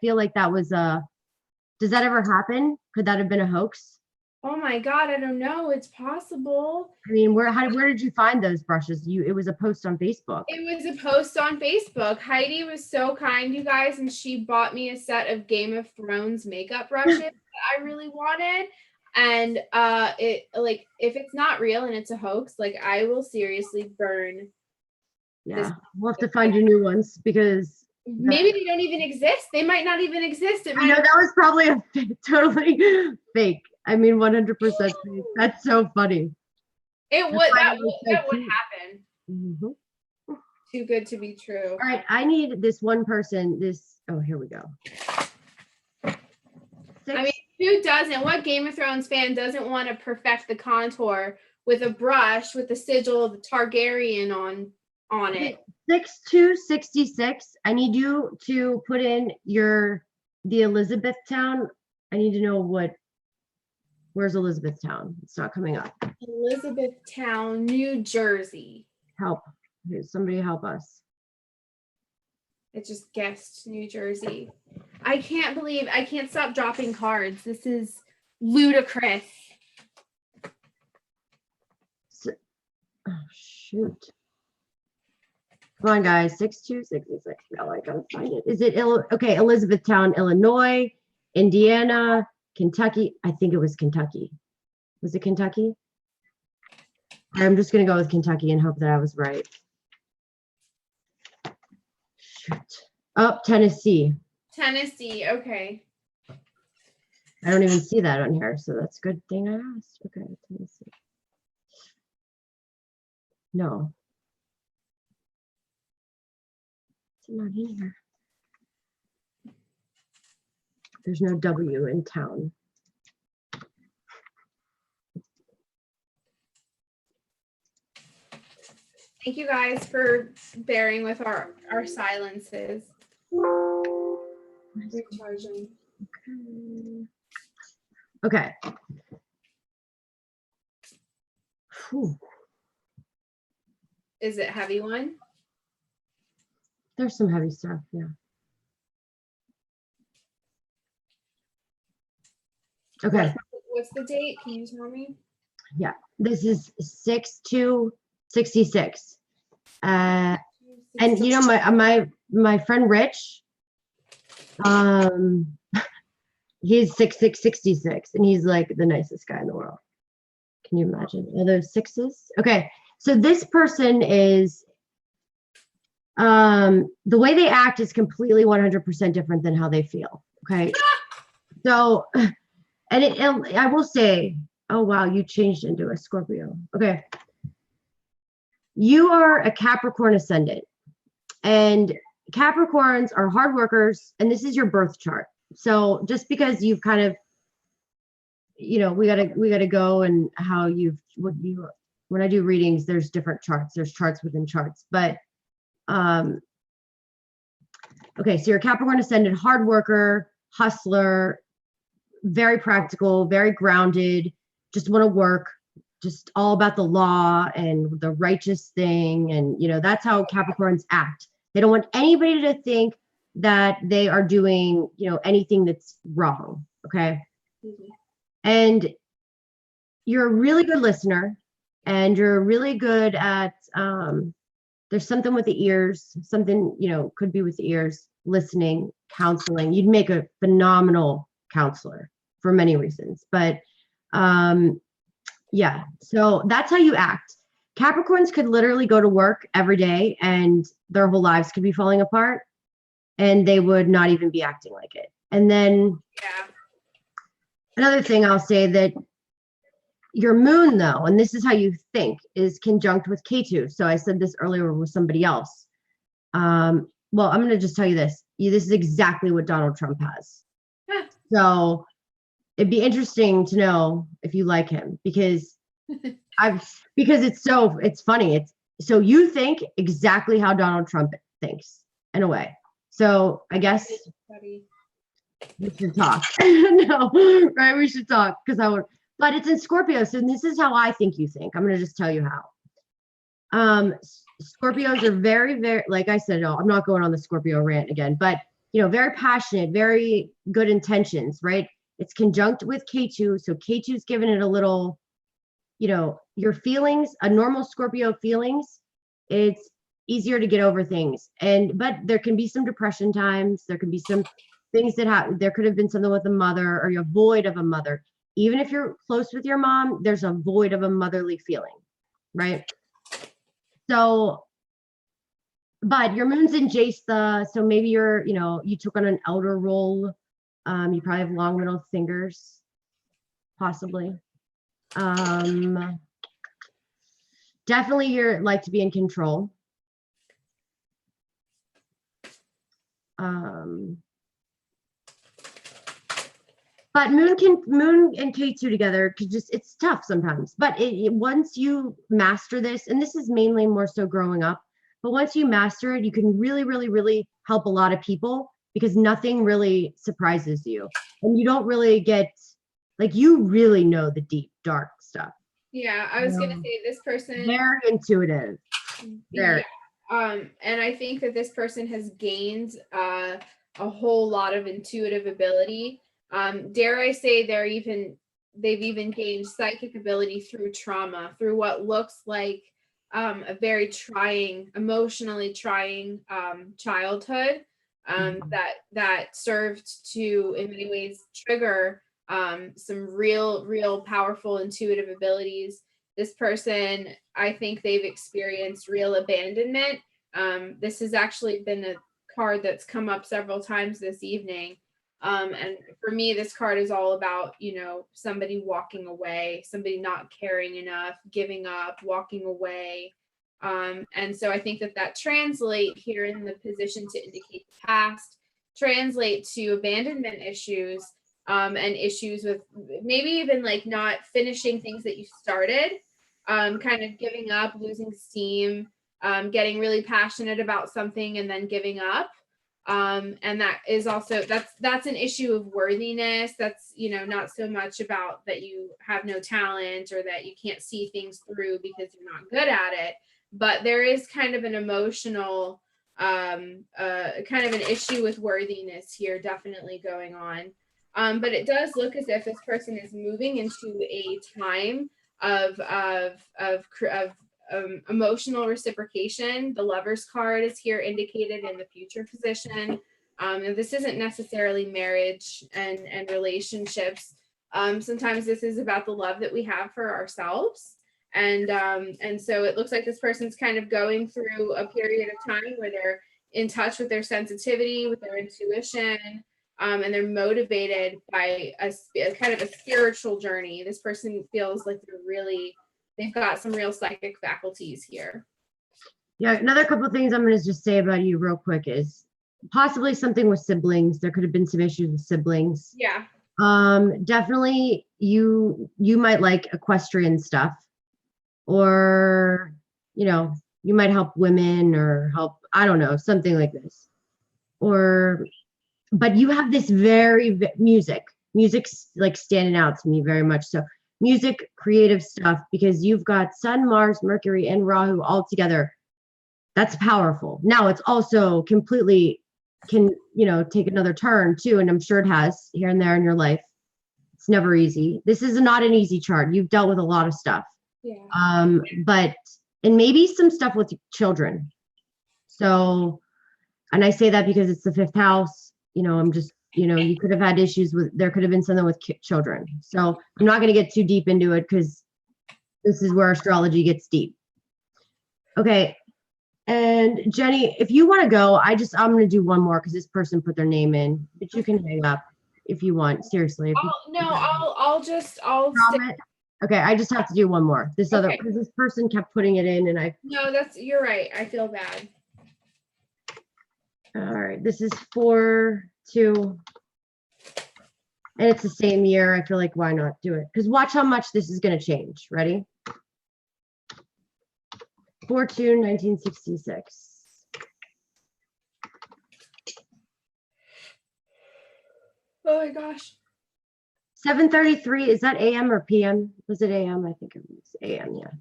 feel like that was does that ever happen? Could that have been a hoax? Oh my God, I don't know. It's possible. I mean, where did you find those brushes? It was a post on Facebook. It was a post on Facebook. Heidi was so kind, you guys, and she bought me a set of Game of Thrones makeup brushes that I really wanted. And if it's not real and it's a hoax, like I will seriously burn. Yeah, we'll have to find you new ones because maybe they don't even exist. They might not even exist. I know that was probably a totally fake. I mean, 100% fake. That's so funny. That would happen. Mm-hmm. Too good to be true. All right, I need this one person. Here we go. 6. I mean, who doesn't? What Game of Thrones fan doesn't want to perfect the contour with a brush with the sigil of the Targaryen on on it. 6266. I need you to put in the Elizabethtown. I need to know where's Elizabethtown? It's not coming up. Elizabethtown, New Jersey. Help. Somebody help us. It just guessed New Jersey. I can't stop dropping cards. This is ludicrous. Oh, shoot. Come on, guys. 6266. No, I gotta find it. Is it okay? Elizabethtown, Illinois, Indiana, Kentucky. I think it was Kentucky. Was it Kentucky? I'm just gonna go with Kentucky and hope that I was right. Shoot. Oh, Tennessee. Tennessee. Okay. I don't even see that on here, so that's a good thing I asked. Okay, Tennessee. No. It's not in here. There's no W in town. Thank you guys for bearing with our silences. Recharging. Okay. Whew. Is it heavy one? There's some heavy stuff, yeah. Okay. What's the date? Can you tell me? Yeah, this is 6266. And you know, my friend Rich, he's 6666, and he's like the nicest guy in the world. Can you imagine all those sixes? Okay, so this person is, the way they act is completely 100% different than how they feel. Okay, so, and I will say, oh wow, you changed into a Scorpio. Okay, you are a Capricorn ascendant, and Capricorns are hard workers, and this is your birth chart. So just because you've kind of, you know, we gotta go and how when I do readings, there's different charts. There's charts within charts, but okay, so you're a Capricorn ascendant, hard worker, hustler, very practical, very grounded, just want to work, just all about the law and the righteous thing. And, you know, that's how Capricorns act. They don't want anybody to think that they are doing, you know, anything that's wrong. Okay. Mm-hmm. And you're a really good listener, and you're really good at, there's something with the ears, something, you know, could be with the ears, listening, counseling. You'd make a phenomenal counselor for many reasons, but yeah, so that's how you act. Capricorns could literally go to work every day and their whole lives could be falling apart, and they would not even be acting like it. And then another thing I'll say, that your moon, though, and this is how you think, is conjunct with K2. So I said this earlier with somebody else. Well, I'm going to just tell you this. This is exactly what Donald Trump has. So it'd be interesting to know if you like him, because it's funny. So you think exactly how Donald Trump thinks in a way. So I guess we should talk. No, right? We should talk, because but it's in Scorpio. So this is how I think you think. I'm going to just tell you how. Scorpios are very, very, like I said, I'm not going on the Scorpio rant again, but, you know, very passionate, very good intentions, right? It's conjunct with K2. So K2's giving it a little, you know, your feelings, a normal Scorpio feelings, it's easier to get over things. But there can be some depression times. There can be some things that happen. There could have been something with a mother, or a void of a mother. Even if you're close with your mom, there's a void of a motherly feeling, right? So, but your moon's in Jesta, so maybe you took on an elder role. You probably have long middle fingers, possibly. Definitely you're like to be in control. But moon and K2 together it's tough sometimes. But once you master this, and this is mainly more so growing up, But once you master it, you can really, really, really help a lot of people because nothing really surprises you. And you don't really get, like, you really know the deep, dark stuff. Yeah, I was gonna say this person. Very intuitive. Very. Yeah. And I think that this person has gained a whole lot of intuitive ability. Dare I say they've even gained psychic ability through trauma, through what looks like a very trying, emotionally trying childhood that served to, in many ways, trigger some real powerful intuitive abilities. This person, I think they've experienced real abandonment. This has actually been a card that's come up several times this evening. And for me, this card is all about, somebody walking away, somebody not caring enough, giving up, walking away. And so I think that translate here in the position to indicate the past, translate to abandonment issues, and issues with maybe even like not finishing things that you started, kind of giving up, losing steam, getting really passionate about something and then giving up. And that is also, that's an issue of worthiness. That's, not so much about that you have no talent or that you can't see things through because you're not good at it. But there is kind of an emotional, kind of an issue with worthiness here, definitely going on. But it does look as if this person is moving into a time of emotional reciprocation. The Lover's card is here indicated in the future position. And this isn't necessarily marriage and relationships. Sometimes this is about the love that we have for ourselves. And so it looks like this person's kind of going through a period of time where they're in touch with their sensitivity, with their intuition, and they're motivated by a kind of a spiritual journey. This person feels like they've got some real psychic faculties here. Yeah, another couple of things I'm going to just say about you real quick is possibly something with siblings. There could have been some issues with siblings. Yeah. Definitely you might like equestrian stuff, or, you might help women or help, I don't know, something like this. But you have this music's like standing out to me very much. So music, creative stuff, because you've got Sun, Mars, Mercury, and Rahu all together. That's powerful. Now it's also completely can, take another turn too. And I'm sure it has here and there in your life. It's never easy. This is not an easy chart. You've dealt with a lot of stuff. Yeah. And maybe some stuff with children. So, and I say that because it's the 5th house, I'm just, you could have had issues there could have been something with children. So I'm not going to get too deep into it because this is where astrology gets deep. Okay. And Jenny, if you want to go, I'm going to do one more because this person put their name in, but you can hang up if you want. Seriously. I'll Okay, I just have to do one more. Because this person kept putting it in and No, you're right. I feel bad. All right, this is 4-2. And it's the same year. I feel like why not do it? Because watch how much this is going to change. Ready? 4-2, 1966. Oh my gosh. 7:33, is that AM or PM? Was it AM? I think it was AM, yeah.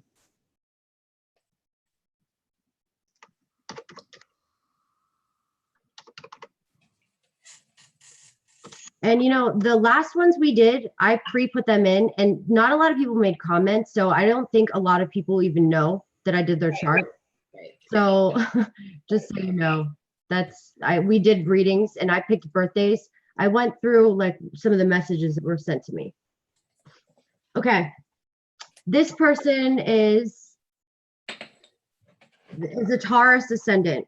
And the last ones we did, I pre-put them in and not a lot of people made comments. So I don't think a lot of people even know that I did their chart. So just so you know, we did readings and I picked birthdays. I went through like some of the messages that were sent to me. Okay. This person is a Taurus ascendant.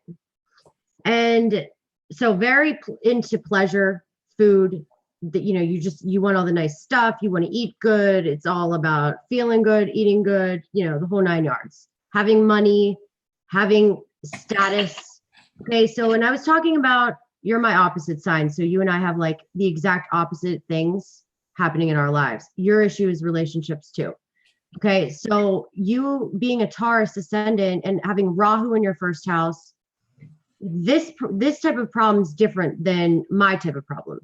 And so very into pleasure, food, that, you want all the nice stuff. You want to eat good. It's all about feeling good, eating good, the whole 9 yards, having money, having status. Okay. So when I was talking about, you're my opposite sign. So you and I have like the exact opposite things happening in our lives. Your issue is relationships too. Okay, so you being a Taurus ascendant and having Rahu in your first house, this type of problem is different than my type of problem.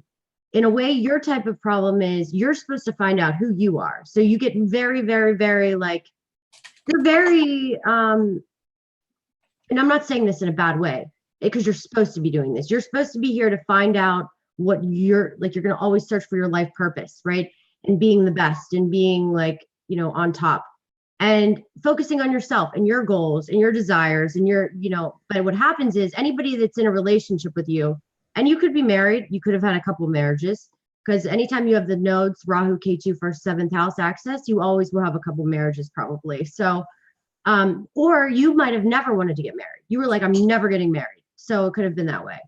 In a way, your type of problem is you're supposed to find out who you are. So you get very, very, very like you're very and I'm not saying this in a bad way because you're supposed to be doing this. You're supposed to be here to find out what you're like. You're going to always search for your life purpose, right? And being the best and being like, on top and focusing on yourself and your goals and your desires and but what happens is anybody that's in a relationship with you, and you could be married, you could have had a couple marriages because anytime you have the nodes, Rahu, Ketu, first, seventh house access, you always will have a couple marriages probably. So or you might have never wanted to get married. You were like, I'm never getting married. So it could have been that way.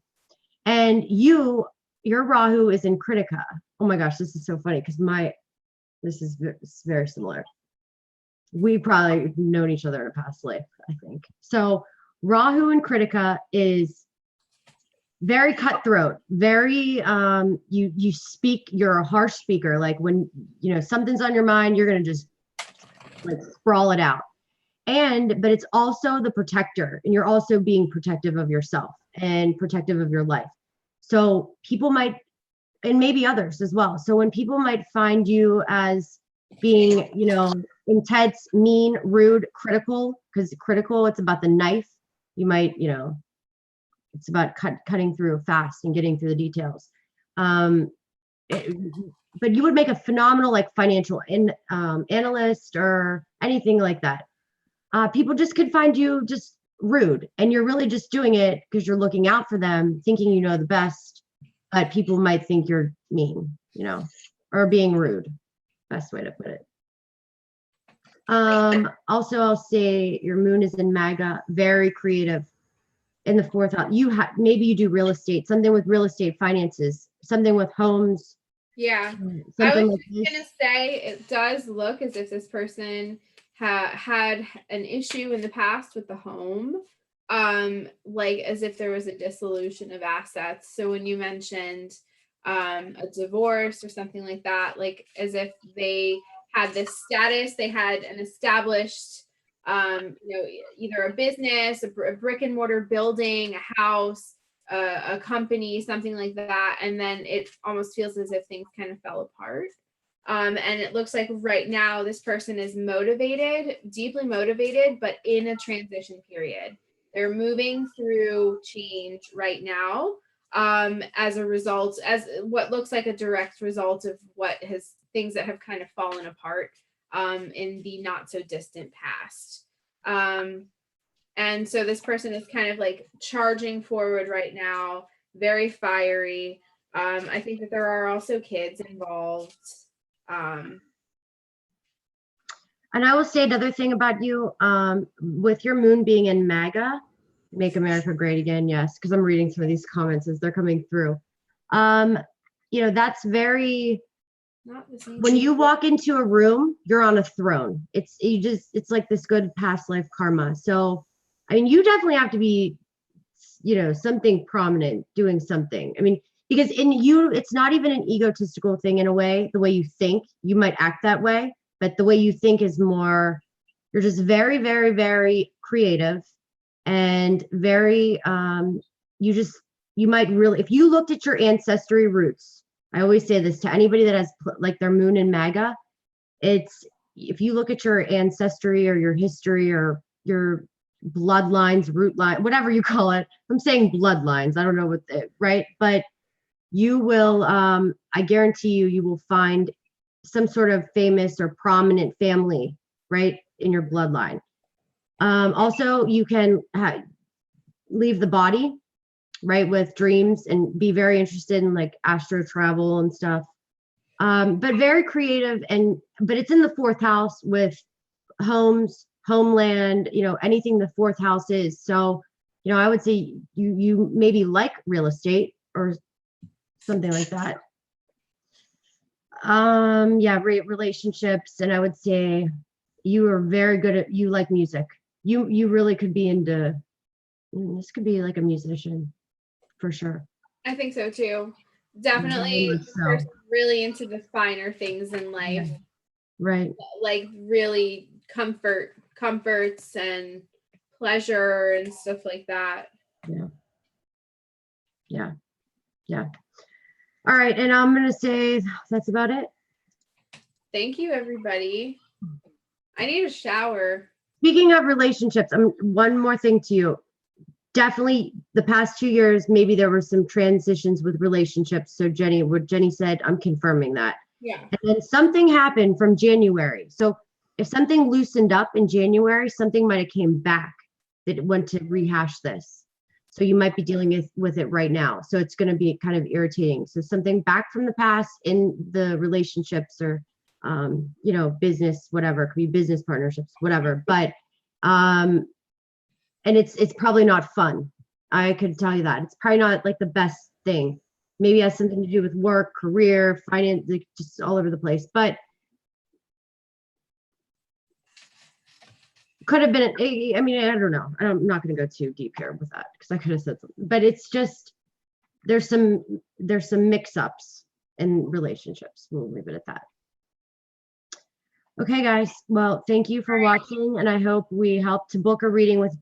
And your Rahu is in Kritika. Oh my gosh, this is so funny because this is very similar. We probably known each other in a past life, I think. So Rahu in Kritika is very cutthroat, very you speak, you're a harsh speaker. Like when something's on your mind, you're gonna just like sprawl it out. But it's also the protector, and you're also being protective of yourself and protective of your life. So people might, and maybe others as well. So when people might find you as being, intense, mean, rude, critical, because critical, it's about the knife. You might, it's about cutting through fast and getting through the details. But you would make a phenomenal like financial analyst or anything like that. People just could find you just rude, and you're really just doing it because you're looking out for them, thinking you know the best, but people might think you're mean, or being rude. Best way to put it. Also, I'll say your moon is in Maga, very creative. In the fourth house, maybe you do real estate, something with real estate finances, something with homes. Yeah, I was just gonna say it does look as if this person had an issue in the past with the home, like as if there was a dissolution of assets. So when you mentioned a divorce or something like that, like as if they had this status, they had an established either a business, a brick and mortar building, a house, a company, something like that, and then it almost feels as if things kind of fell apart. And it looks like right now this person is motivated, deeply motivated, but in a transition period. They're moving through change right now, as a result, as what looks like a direct result of things that have kind of fallen apart in the not so distant past. And so this person is kind of like charging forward right now, very fiery. I think that there are also kids involved. And I will say another thing about you, with your moon being in MAGA, Make America Great Again, yes, because I'm reading some of these comments as they're coming through. That's very, when you walk into a room, you're on a throne. It's like this good past life karma. So, I mean, you definitely have to be, something prominent, doing something. I mean, because in you, it's not even an egotistical thing in a way, the way you think, you might act that way, but the way you think is more, you're just very, very, very creative and very, you might really, if you looked at your ancestry roots, I always say this to anybody that has like their moon in MAGA, it's, if you look at your ancestry or your history or your bloodlines, root line, whatever you call it, I'm saying bloodlines, I don't know what right? But you will, I guarantee you will find some sort of famous or prominent family, right, in your bloodline. Also, you can leave the body, right, with dreams and be very interested in like astro travel and stuff. But very creative, but it's in the fourth house with homes, homeland, anything the fourth house is. So, I would say you maybe like real estate or something like that. Yeah, relationships, and I would say you are very good at, you like music. You really could be into, this could be like a musician for sure. I think so too. Definitely so. really into the finer things in life. Right. like really comforts and pleasure and stuff like that. Yeah. Yeah. Yeah. All right. And I'm going to say that's about it. Thank you, everybody. I need a shower. Speaking of relationships, one more thing to you. Definitely the past 2 years, maybe there were some transitions with relationships. So Jenny, what Jenny said, I'm confirming that. Yeah. And then something happened from January. So if something loosened up in January, something might have came back that went to rehash this. So you might be dealing with it right now. So it's going to be kind of irritating. So something back from the past in the relationships or, business, whatever, it could be business partnerships, whatever. But, and it's probably not fun. I could tell you that. It's probably not like the best thing. Maybe it has something to do with work, career, finance, like just all over the place. But could have been, I mean, I don't know. I'm not going to go too deep here with that because I could have said something. But it's just, there's some mix-ups in relationships. We'll leave it at that. Okay, guys. Well, thank you for watching, and I hope we helped to book a reading with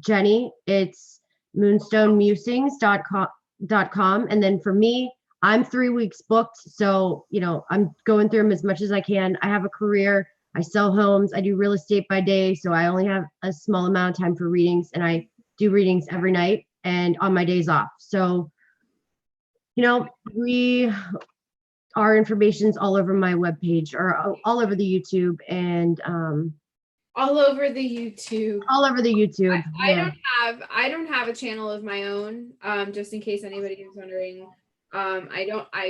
Jenny. It's moonstonemusings.com. And then for me, I'm 3 weeks booked. So, I'm going through them as much as I can. I have a career. I sell homes. I do real estate by day. So I only have a small amount of time for readings, and I do readings every night and on my days off. So, our information's all over my webpage or all over the YouTube and all over the YouTube. All over the YouTube. I don't have a channel of my own. Just in case anybody is wondering. I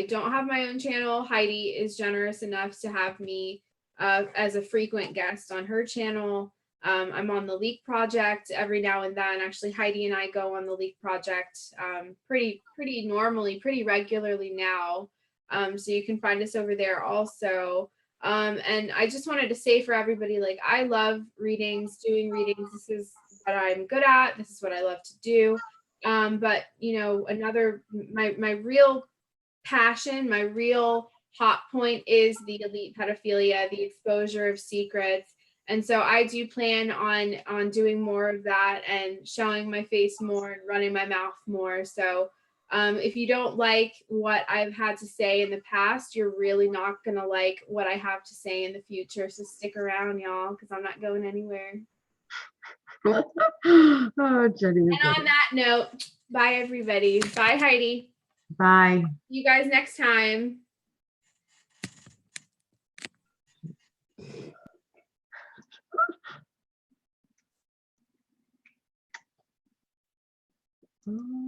don't have my own channel. Heidi is generous enough to have me as a frequent guest on her channel. I'm on the Leak Project every now and then. Actually, Heidi and I go on the Leak Project pretty normally, pretty regularly now. So you can find us over there also. And I just wanted to say for everybody, like, I love readings, doing readings. This is what I'm good at. This is what I love to do. But my real passion, my real hot point is the elite pedophilia, the exposure of secrets. And so I do plan on doing more of that and showing my face more and running my mouth more. So if you don't like what I've had to say in the past, you're really not going to like what I have to say in the future. So stick around, y'all, because I'm not going anywhere. Oh, Jenny. And on that note, bye, everybody. Bye, Heidi. Bye. See you guys next time. Oh.